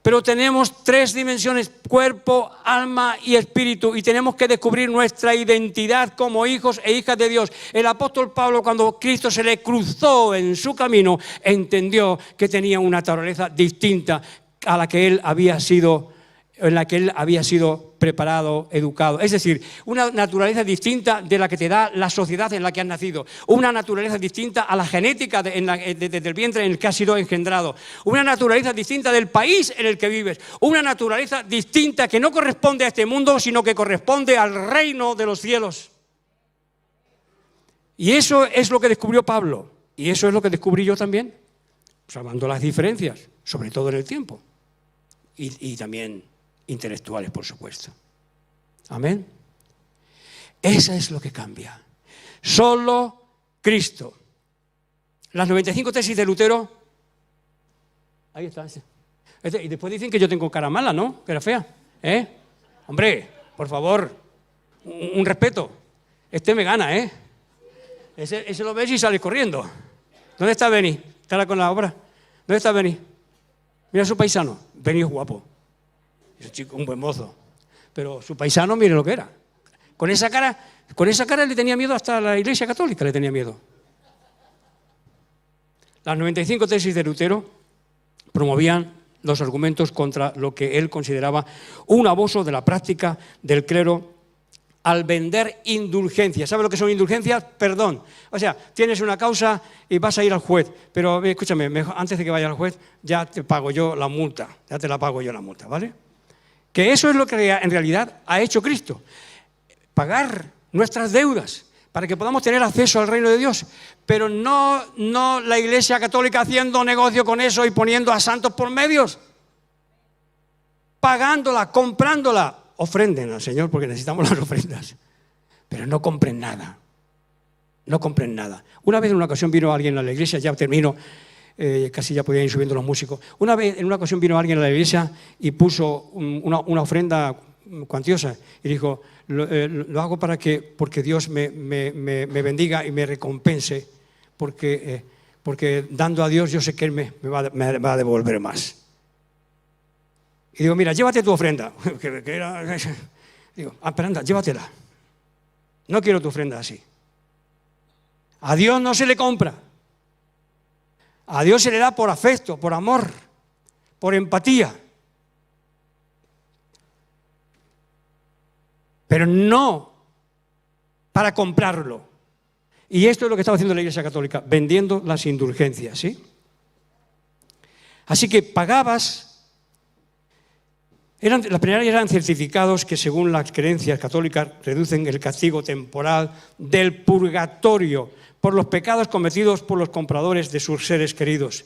Pero tenemos tres dimensiones: cuerpo, alma y espíritu, y tenemos que descubrir nuestra identidad como hijos e hijas de Dios. El apóstol Pablo, cuando Cristo se le cruzó en su camino, entendió que tenía una naturaleza distinta a la que él había sido, en la que él había sido preparado, educado. Es decir, una naturaleza distinta de la que te da la sociedad en la que has nacido. Una naturaleza distinta a la genética desde el vientre en el que has sido engendrado. Una naturaleza distinta del país en el que vives. Una naturaleza distinta que no corresponde a este mundo, sino que corresponde al reino de los cielos. Y eso es lo que descubrió Pablo. Y eso es lo que descubrí yo también, salvando las diferencias, sobre todo en el tiempo. Y también intelectuales, por supuesto. Amén. Eso es lo que cambia. Solo Cristo. Las 95 tesis de Lutero. Ahí está. Y después dicen que yo tengo cara mala, ¿no? Que era fea. Hombre, por favor, un respeto. Este me gana, Ese lo ves y sales corriendo. ¿Dónde está Beni? ¿Está con la obra? ¿Dónde está Beni? Mira a su paisano. Beni es guapo. Ese chico, un buen mozo. Pero su paisano, mire lo que era. Con esa cara le tenía miedo, hasta la Iglesia Católica le tenía miedo. Las 95 tesis de Lutero promovían los argumentos contra lo que él consideraba un abuso de la práctica del clero al vender indulgencias. ¿Sabes lo que son indulgencias? Perdón. O sea, tienes una causa y vas a ir al juez, pero escúchame, antes de que vaya al juez, ya te pago yo la multa, ya te la pago yo la multa, ¿vale? Que eso es lo que en realidad ha hecho Cristo. Pagar nuestras deudas para que podamos tener acceso al reino de Dios. Pero no la Iglesia Católica haciendo negocio con eso y poniendo a santos por medios. Pagándola, comprándola. Ofrenden al Señor porque necesitamos las ofrendas. Pero no compren nada. No compren nada. Una vez en una ocasión vino alguien a la iglesia, ya termino, casi ya podían ir subiendo los músicos. En una ocasión vino alguien a la iglesia y puso una ofrenda cuantiosa y dijo, lo hago porque Dios me bendiga y me recompense, porque dando a Dios yo sé que Él me va a devolver más. Y digo, mira, llévate tu ofrenda. Digo, pero anda, llévatela. No quiero tu ofrenda así. A Dios no se le compra. A Dios se le da por afecto, por amor, por empatía. Pero no para comprarlo. Y esto es lo que estaba haciendo la Iglesia Católica, vendiendo las indulgencias, ¿sí? Así que pagabas. Las plenarias eran certificados que, según las creencias católicas, reducen el castigo temporal del purgatorio por los pecados cometidos por los compradores de sus seres queridos.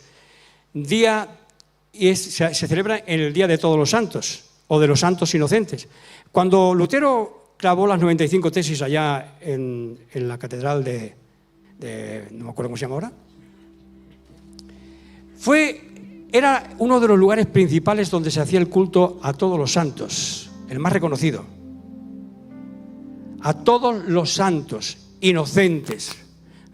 Se celebra en el Día de Todos los Santos, o de los Santos Inocentes. Cuando Lutero clavó las 95 tesis allá en la catedral de no me acuerdo cómo se llama ahora, era uno de los lugares principales donde se hacía el culto a todos los santos, el más reconocido. A todos los santos inocentes,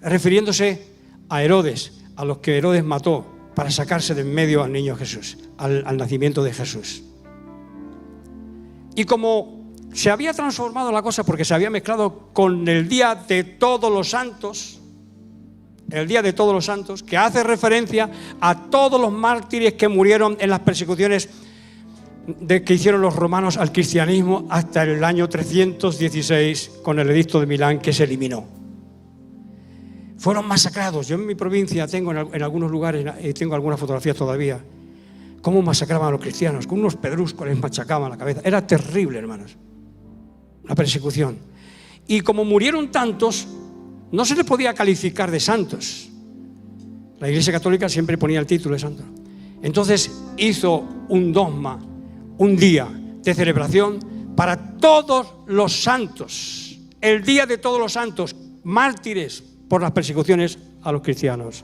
refiriéndose a Herodes, a los que Herodes mató para sacarse de en medio al niño Jesús, al nacimiento de Jesús. Y como se había transformado la cosa porque se había mezclado con el Día de Todos los Santos, el Día de Todos los Santos, que hace referencia a todos los mártires que murieron en las persecuciones que hicieron los romanos al cristianismo hasta el año 316 con el edicto de Milán, que se eliminó. Fueron masacrados. Yo en mi provincia tengo en algunos lugares, tengo algunas fotografías todavía, cómo masacraban a los cristianos, con unos pedruscos les machacaban la cabeza. Era terrible, hermanos, la persecución. Y como murieron tantos, no se les podía calificar de santos. La Iglesia Católica siempre ponía el título de santo. Entonces hizo un dogma, un día de celebración para todos los santos. El Día de Todos los Santos, mártires por las persecuciones a los cristianos.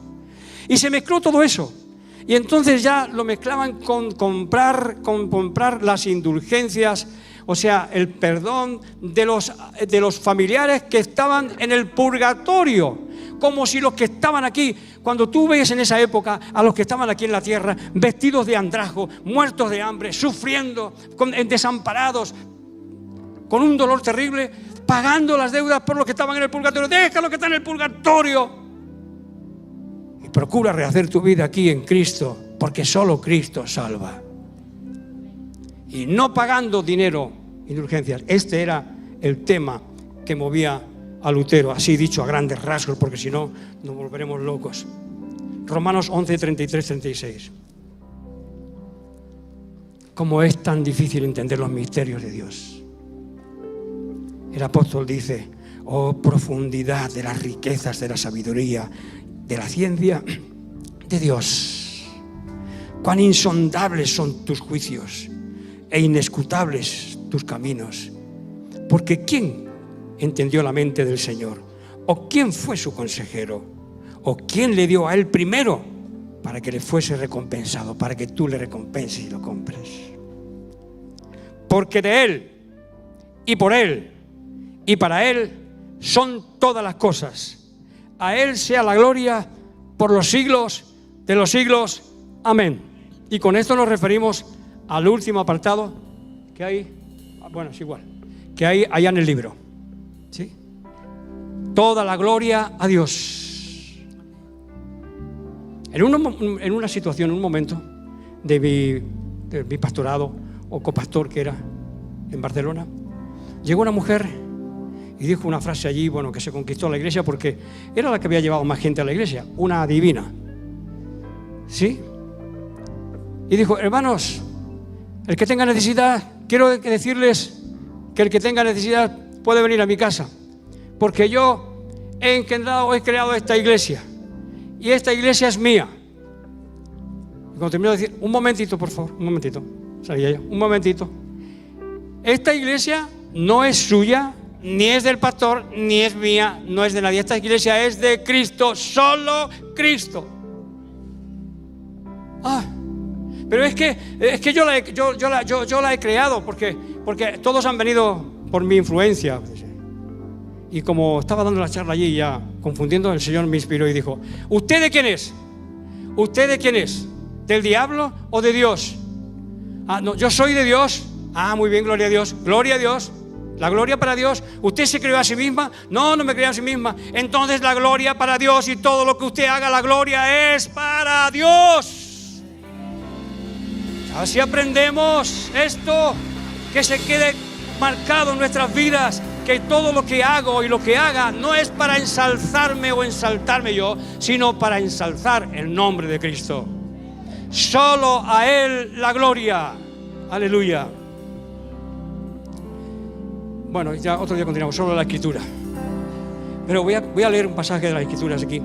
Y se mezcló todo eso. Y entonces ya lo mezclaban con comprar las indulgencias, o sea, el perdón de los familiares que estaban en el purgatorio, como si los que estaban aquí, cuando tú ves en esa época a los que estaban aquí en la tierra, vestidos de andrajo, muertos de hambre, sufriendo, desamparados, con un dolor terrible, pagando las deudas por los que estaban en el purgatorio. Deja lo que está en el purgatorio y procura rehacer tu vida aquí en Cristo, porque solo Cristo salva. Y no pagando dinero, indulgencias. Este era el tema que movía a Lutero, así dicho a grandes rasgos, porque si no, nos volveremos locos. Romanos 11, 33, 36. Cómo es tan difícil entender los misterios de Dios. El apóstol dice, oh profundidad de las riquezas de la sabiduría, de la ciencia de Dios. Cuán insondables son tus juicios e inescrutables tus caminos. Porque ¿quién entendió la mente del Señor? ¿O quién fue su consejero? ¿O quién le dio a él primero para que le fuese recompensado, para que tú le recompenses y lo compres? Porque de él y por él y para él son todas las cosas. A él sea la gloria por los siglos de los siglos. Amén. Y con esto nos referimos al último apartado que hay, bueno, es igual, que hay allá en el libro, ¿sí? Toda la gloria a Dios. En una situación, en un momento de mi pastorado o copastor que era en Barcelona, llegó una mujer Y dijo una frase allí, bueno, que se conquistó la iglesia porque era la que había llevado más gente a la iglesia, una adivina. ¿Sí? Y dijo, hermanos, el que tenga necesidad, quiero decirles que el que tenga necesidad puede venir a mi casa, porque yo he creado esta iglesia y esta iglesia es mía. Y cuando terminó de decir, un momentito, por favor, un momentito, salía yo, un momentito. Esta iglesia no es suya, ni es del pastor, ni es mía, no es de nadie. Esta iglesia es de Cristo, solo Cristo. Pero es que yo la he creado porque todos han venido por mi influencia. Y como estaba dando la charla allí ya confundiendo, el Señor me inspiró y dijo, ¿usted de quién es? ¿Usted de quién es? ¿Del diablo o de Dios? No, yo soy de Dios. Muy bien, gloria a Dios. Gloria a Dios. La gloria para Dios. ¿Usted se creó a sí misma? No, no me creó a sí misma. Entonces la gloria para Dios, y todo lo que usted haga, la gloria es para Dios. Así aprendemos esto, que se quede marcado en nuestras vidas, que todo lo que hago y lo que haga no es para ensalzarme o ensaltarme yo, sino para ensalzar el nombre de Cristo. Solo a Él la gloria. Aleluya. Bueno, ya otro día continuamos, solo la Escritura. Pero voy a leer un pasaje de las Escrituras aquí,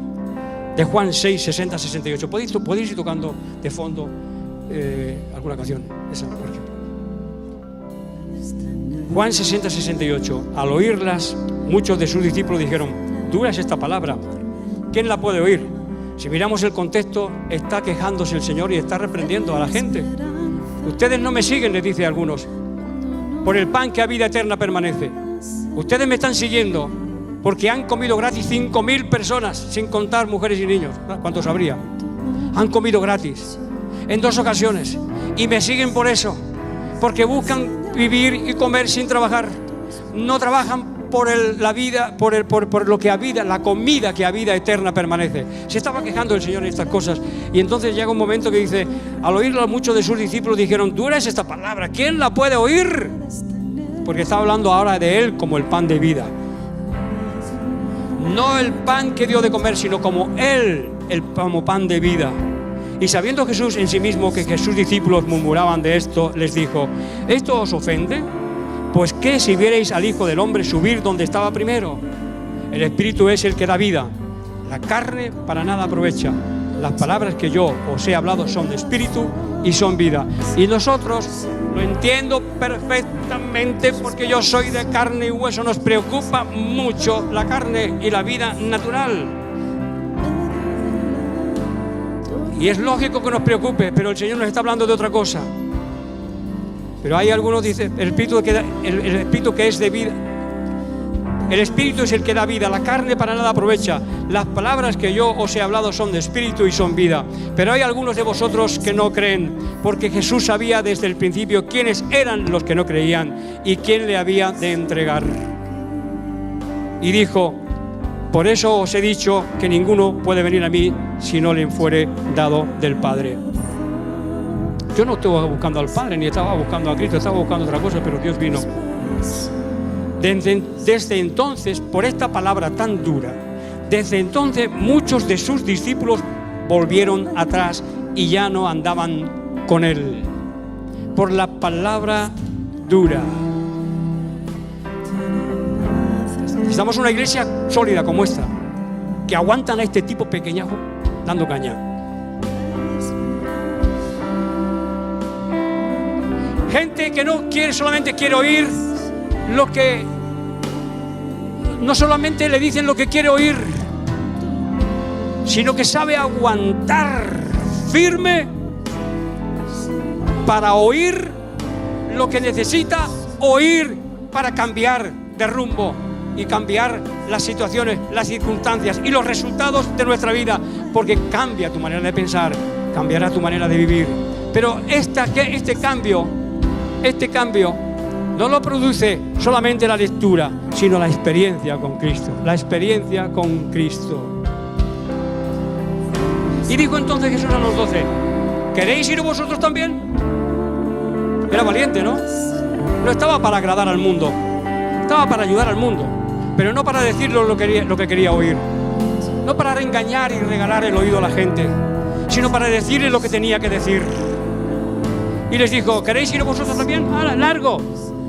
de Juan 6, 60, 68. ¿Podéis ir tocando de fondo alguna canción? Esa, por ejemplo. Juan 60, 68. Al oírlas, muchos de sus discípulos dijeron, dura es esta palabra, ¿quién la puede oír? Si miramos el contexto, está quejándose el Señor y está reprendiendo a la gente. Ustedes no me siguen, les dice a algunos, por el pan que a vida eterna permanece. Ustedes me están siguiendo porque han comido gratis 5.000 personas, sin contar mujeres y niños. ¿Cuántos habría? Han comido gratis en 2 ocasiones y me siguen por eso, porque buscan vivir y comer sin trabajar. No trabajan por la vida, por lo que a vida, la comida que a vida eterna permanece. Se estaba quejando el Señor en estas cosas, y entonces llega un momento que dice, al oírlo muchos de sus discípulos dijeron, dura es esta palabra, ¿quién la puede oír? Porque está hablando ahora de Él como el pan de vida. No el pan que dio de comer, sino como Él, como pan de vida. Y sabiendo Jesús en sí mismo que sus discípulos murmuraban de esto, les dijo, ¿esto os ofende? Pues qué si vierais al Hijo del Hombre subir donde estaba primero. El Espíritu es el que da vida, la carne para nada aprovecha. Las palabras que yo os he hablado son de espíritu y son vida. Y nosotros lo entiendo perfectamente, porque yo soy de carne y hueso. Nos preocupa mucho la carne y la vida natural. Y es lógico que nos preocupe, pero el Señor nos está hablando de otra cosa. Pero hay algunos que dicen, el espíritu que es de vida. El espíritu es el que da vida, la carne para nada aprovecha. Las palabras que yo os he hablado son de espíritu y son vida. Pero hay algunos de vosotros que no creen, porque Jesús sabía desde el principio quiénes eran los que no creían y quién le había de entregar. Y dijo, por eso os he dicho que ninguno puede venir a mí si no le fuere dado del Padre. Yo no estaba buscando al Padre, ni estaba buscando a Cristo, estaba buscando otra cosa, pero Dios vino. Desde entonces, por esta palabra tan dura, desde entonces muchos de sus discípulos volvieron atrás y ya no andaban con Él. Por la palabra dura. Necesitamos una iglesia sólida como esta, que aguantan a este tipo pequeñajo dando caña. Gente que no solamente quiere oír lo que, no solamente le dicen lo que quiere oír, sino que sabe aguantar firme para oír lo que necesita oír para cambiar de rumbo y cambiar las situaciones, las circunstancias y los resultados de nuestra vida, porque cambia tu manera de pensar, cambiará tu manera de vivir. Pero este cambio no lo produce solamente la lectura, sino la experiencia con Cristo. La experiencia con Cristo. Y dijo entonces Jesús a los 12, ¿queréis ir vosotros también? Era valiente, ¿no? No estaba para agradar al mundo, estaba para ayudar al mundo. pero no para decirlo lo que quería oír, no para engañar y regalar el oído a la gente, sino para decirle lo que tenía que decir. Y les dijo: ¿queréis ir vosotros también? ¡Hala, largo!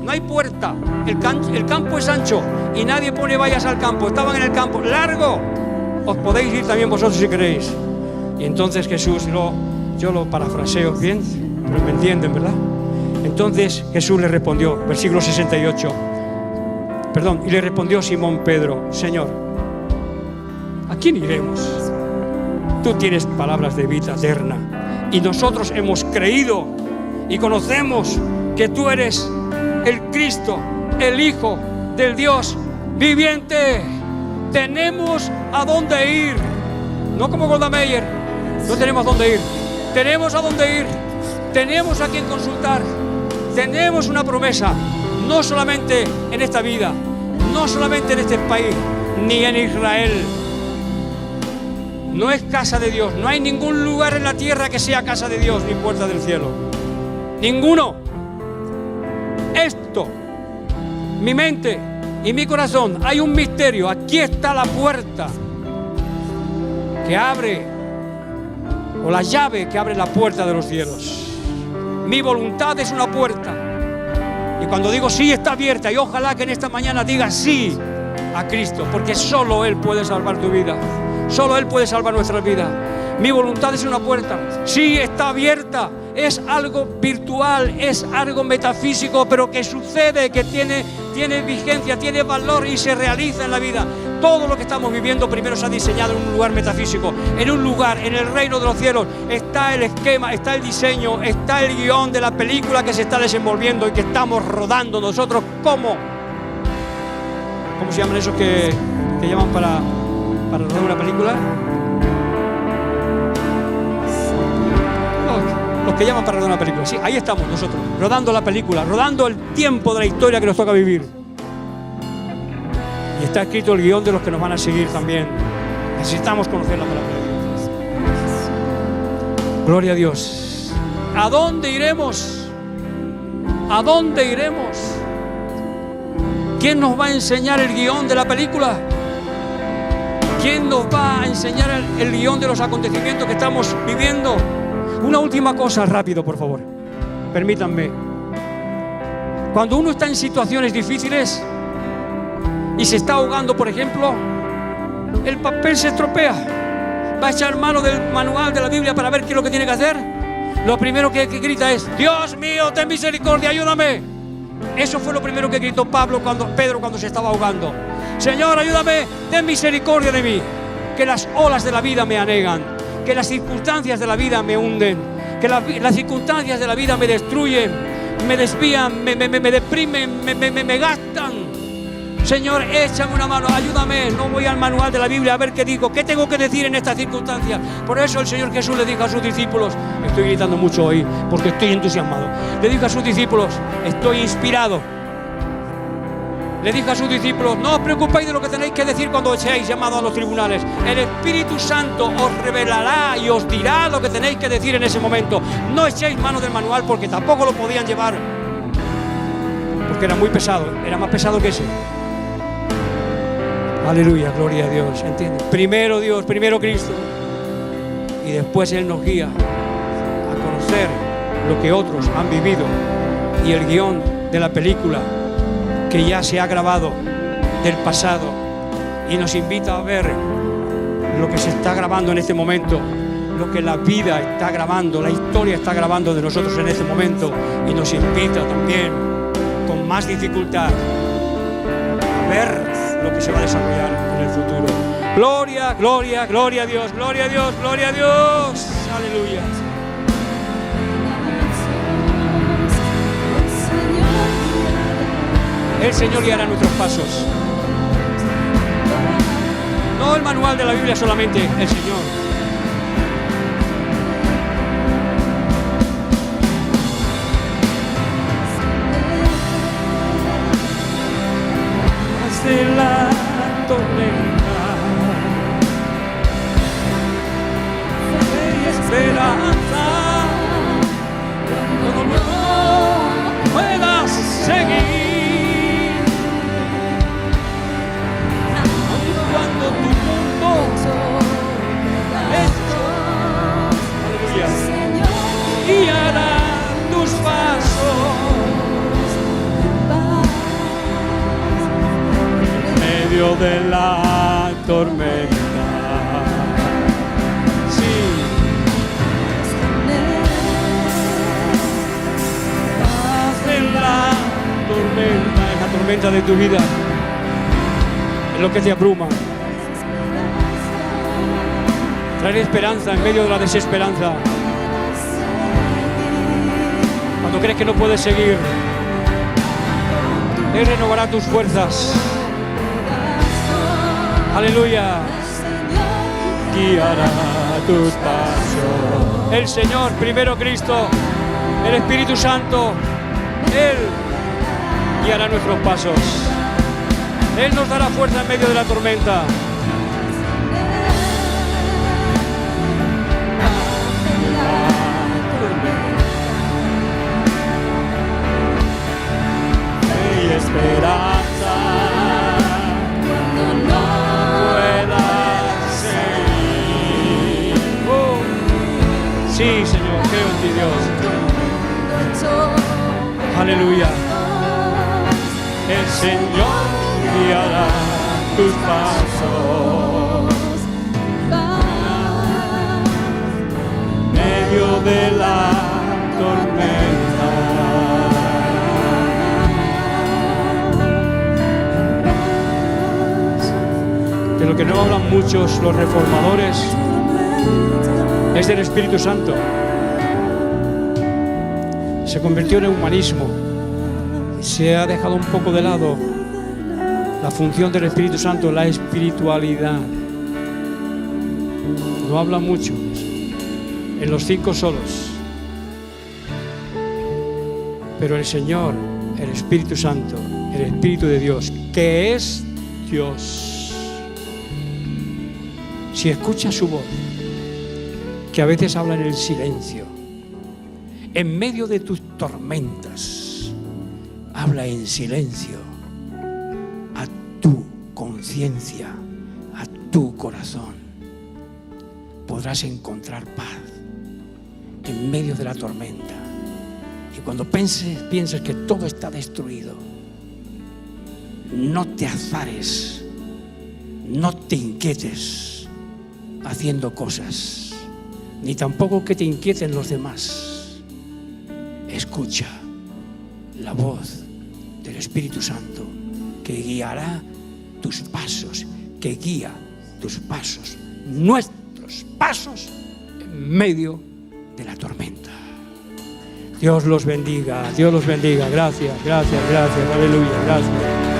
No hay puerta, el campo es ancho y nadie pone vallas al campo. Estaban en el campo, largo. Os podéis ir también vosotros si queréis. Y entonces Jesús, yo lo parafraseo bien, pero me entienden, ¿verdad? Entonces Jesús le respondió, versículo 68, y le respondió Simón Pedro: Señor, ¿a quién iremos? Tú tienes palabras de vida eterna y nosotros hemos creído y conocemos que tú eres el Cristo, el Hijo del Dios viviente. Tenemos a dónde ir. No como Golda Meir, no tenemos a dónde ir. Tenemos a dónde ir. Tenemos a quien consultar. Tenemos una promesa, no solamente en esta vida, no solamente en este país, ni en Israel. No es casa de Dios. No hay ningún lugar en la tierra que sea casa de Dios ni puerta del cielo. Ninguno. Esto, mi mente y mi corazón, hay un misterio. Aquí está la puerta que abre, o la llave que abre la puerta de los cielos. Mi voluntad es una puerta. Y cuando digo sí, está abierta. Y ojalá que en esta mañana digas sí a Cristo, porque solo Él puede salvar tu vida. Solo Él puede salvar nuestra vida. Mi voluntad es una puerta. Sí, está abierta. Es algo virtual, es algo metafísico, pero que sucede, que tiene vigencia, tiene valor y se realiza en la vida. Todo lo que estamos viviendo primero se ha diseñado en un lugar metafísico, en un lugar, en el reino de los cielos. Está el esquema, está el diseño, está el guión de la película que se está desenvolviendo y que estamos rodando nosotros. ¿Cómo se llaman esos que llaman para rodar una película? Los que llaman para rodar una película. Sí, ahí estamos nosotros, rodando la película, rodando el tiempo de la historia que nos toca vivir. Y está escrito el guión de los que nos van a seguir también. Necesitamos conocer la palabra de Dios. Gloria a Dios. ¿A dónde iremos? ¿A dónde iremos? ¿Quién nos va a enseñar el guión de la película? ¿Quién nos va a enseñar el guión de los acontecimientos que estamos viviendo? Una última cosa, rápido, por favor. Permítanme. Cuando uno está en situaciones difíciles y se está ahogando, por ejemplo, el papel se estropea. Va a echar mano del manual de la Biblia para ver qué es lo que tiene que hacer. Lo primero que grita es: Dios mío, ten misericordia, ayúdame. Eso fue lo primero que gritó Pedro cuando se estaba ahogando. Señor, ayúdame, ten misericordia de mí. Que las olas de la vida me anegan. Que las circunstancias de la vida me hunden, que las circunstancias de la vida me destruyen, me desvían, me deprimen, me gastan. Señor, échame una mano, ayúdame. No voy al manual de la Biblia a ver qué digo, qué tengo que decir en estas circunstancias. Por eso el Señor Jesús le dijo a sus discípulos, estoy gritando mucho hoy porque estoy entusiasmado, le dijo a sus discípulos, estoy inspirado. Le dijo a sus discípulos, no os preocupéis de lo que tenéis que decir cuando seáis llamados a los tribunales. El Espíritu Santo os revelará y os dirá lo que tenéis que decir en ese momento. No echéis mano del manual porque tampoco lo podían llevar, porque era muy pesado, era más pesado que ese. Aleluya, gloria a Dios, ¿entiendes? Primero Dios, primero Cristo, y después Él nos guía a conocer lo que otros han vivido y el guión de la película que ya se ha grabado del pasado, y nos invita a ver lo que se está grabando en este momento, lo que la vida está grabando, la historia está grabando de nosotros en este momento, y nos invita también con más dificultad a ver lo que se va a desarrollar en el futuro. Gloria, gloria, gloria a Dios, gloria a Dios, gloria a Dios. Aleluya. El Señor guiará nuestros pasos. No el manual de la Biblia solamente, el Señor. Hace la tormenta y esperanza, cuando no puedas seguir. tormenta de tu vida, en lo que te abruma. Traer esperanza en medio de la desesperanza. Cuando crees que no puedes seguir, Él renovará tus fuerzas. Aleluya. Guiará tus pasos. El Señor, primero Cristo, el Espíritu Santo, Él guiará nuestros pasos. Él nos dará fuerza en medio de la tormenta. Hay esperanza cuando no puedas seguir. Sí, Señor, creo en ti, Dios. Aleluya. El Señor guiará tus pasos en medio de la tormenta. De lo que no hablan muchos los reformadores es del Espíritu Santo. Se convirtió en humanismo. Se ha dejado un poco de lado la función del Espíritu Santo, la espiritualidad. No habla mucho en los 5 solos. Pero el Señor, el Espíritu Santo, el Espíritu de Dios, que es Dios, si escuchas su voz, que a veces habla en el silencio, en medio de tus tormentas, habla en silencio a tu conciencia, a tu corazón. Podrás encontrar paz en medio de la tormenta. Y cuando pienses que todo está destruido, no te azares, no te inquietes haciendo cosas, ni tampoco que te inquieten los demás. Escucha la voz del Espíritu Santo que guiará tus pasos, que guía tus pasos, nuestros pasos en medio de la tormenta. Dios los bendiga, Dios los bendiga. Gracias, gracias, gracias, aleluya, gracias.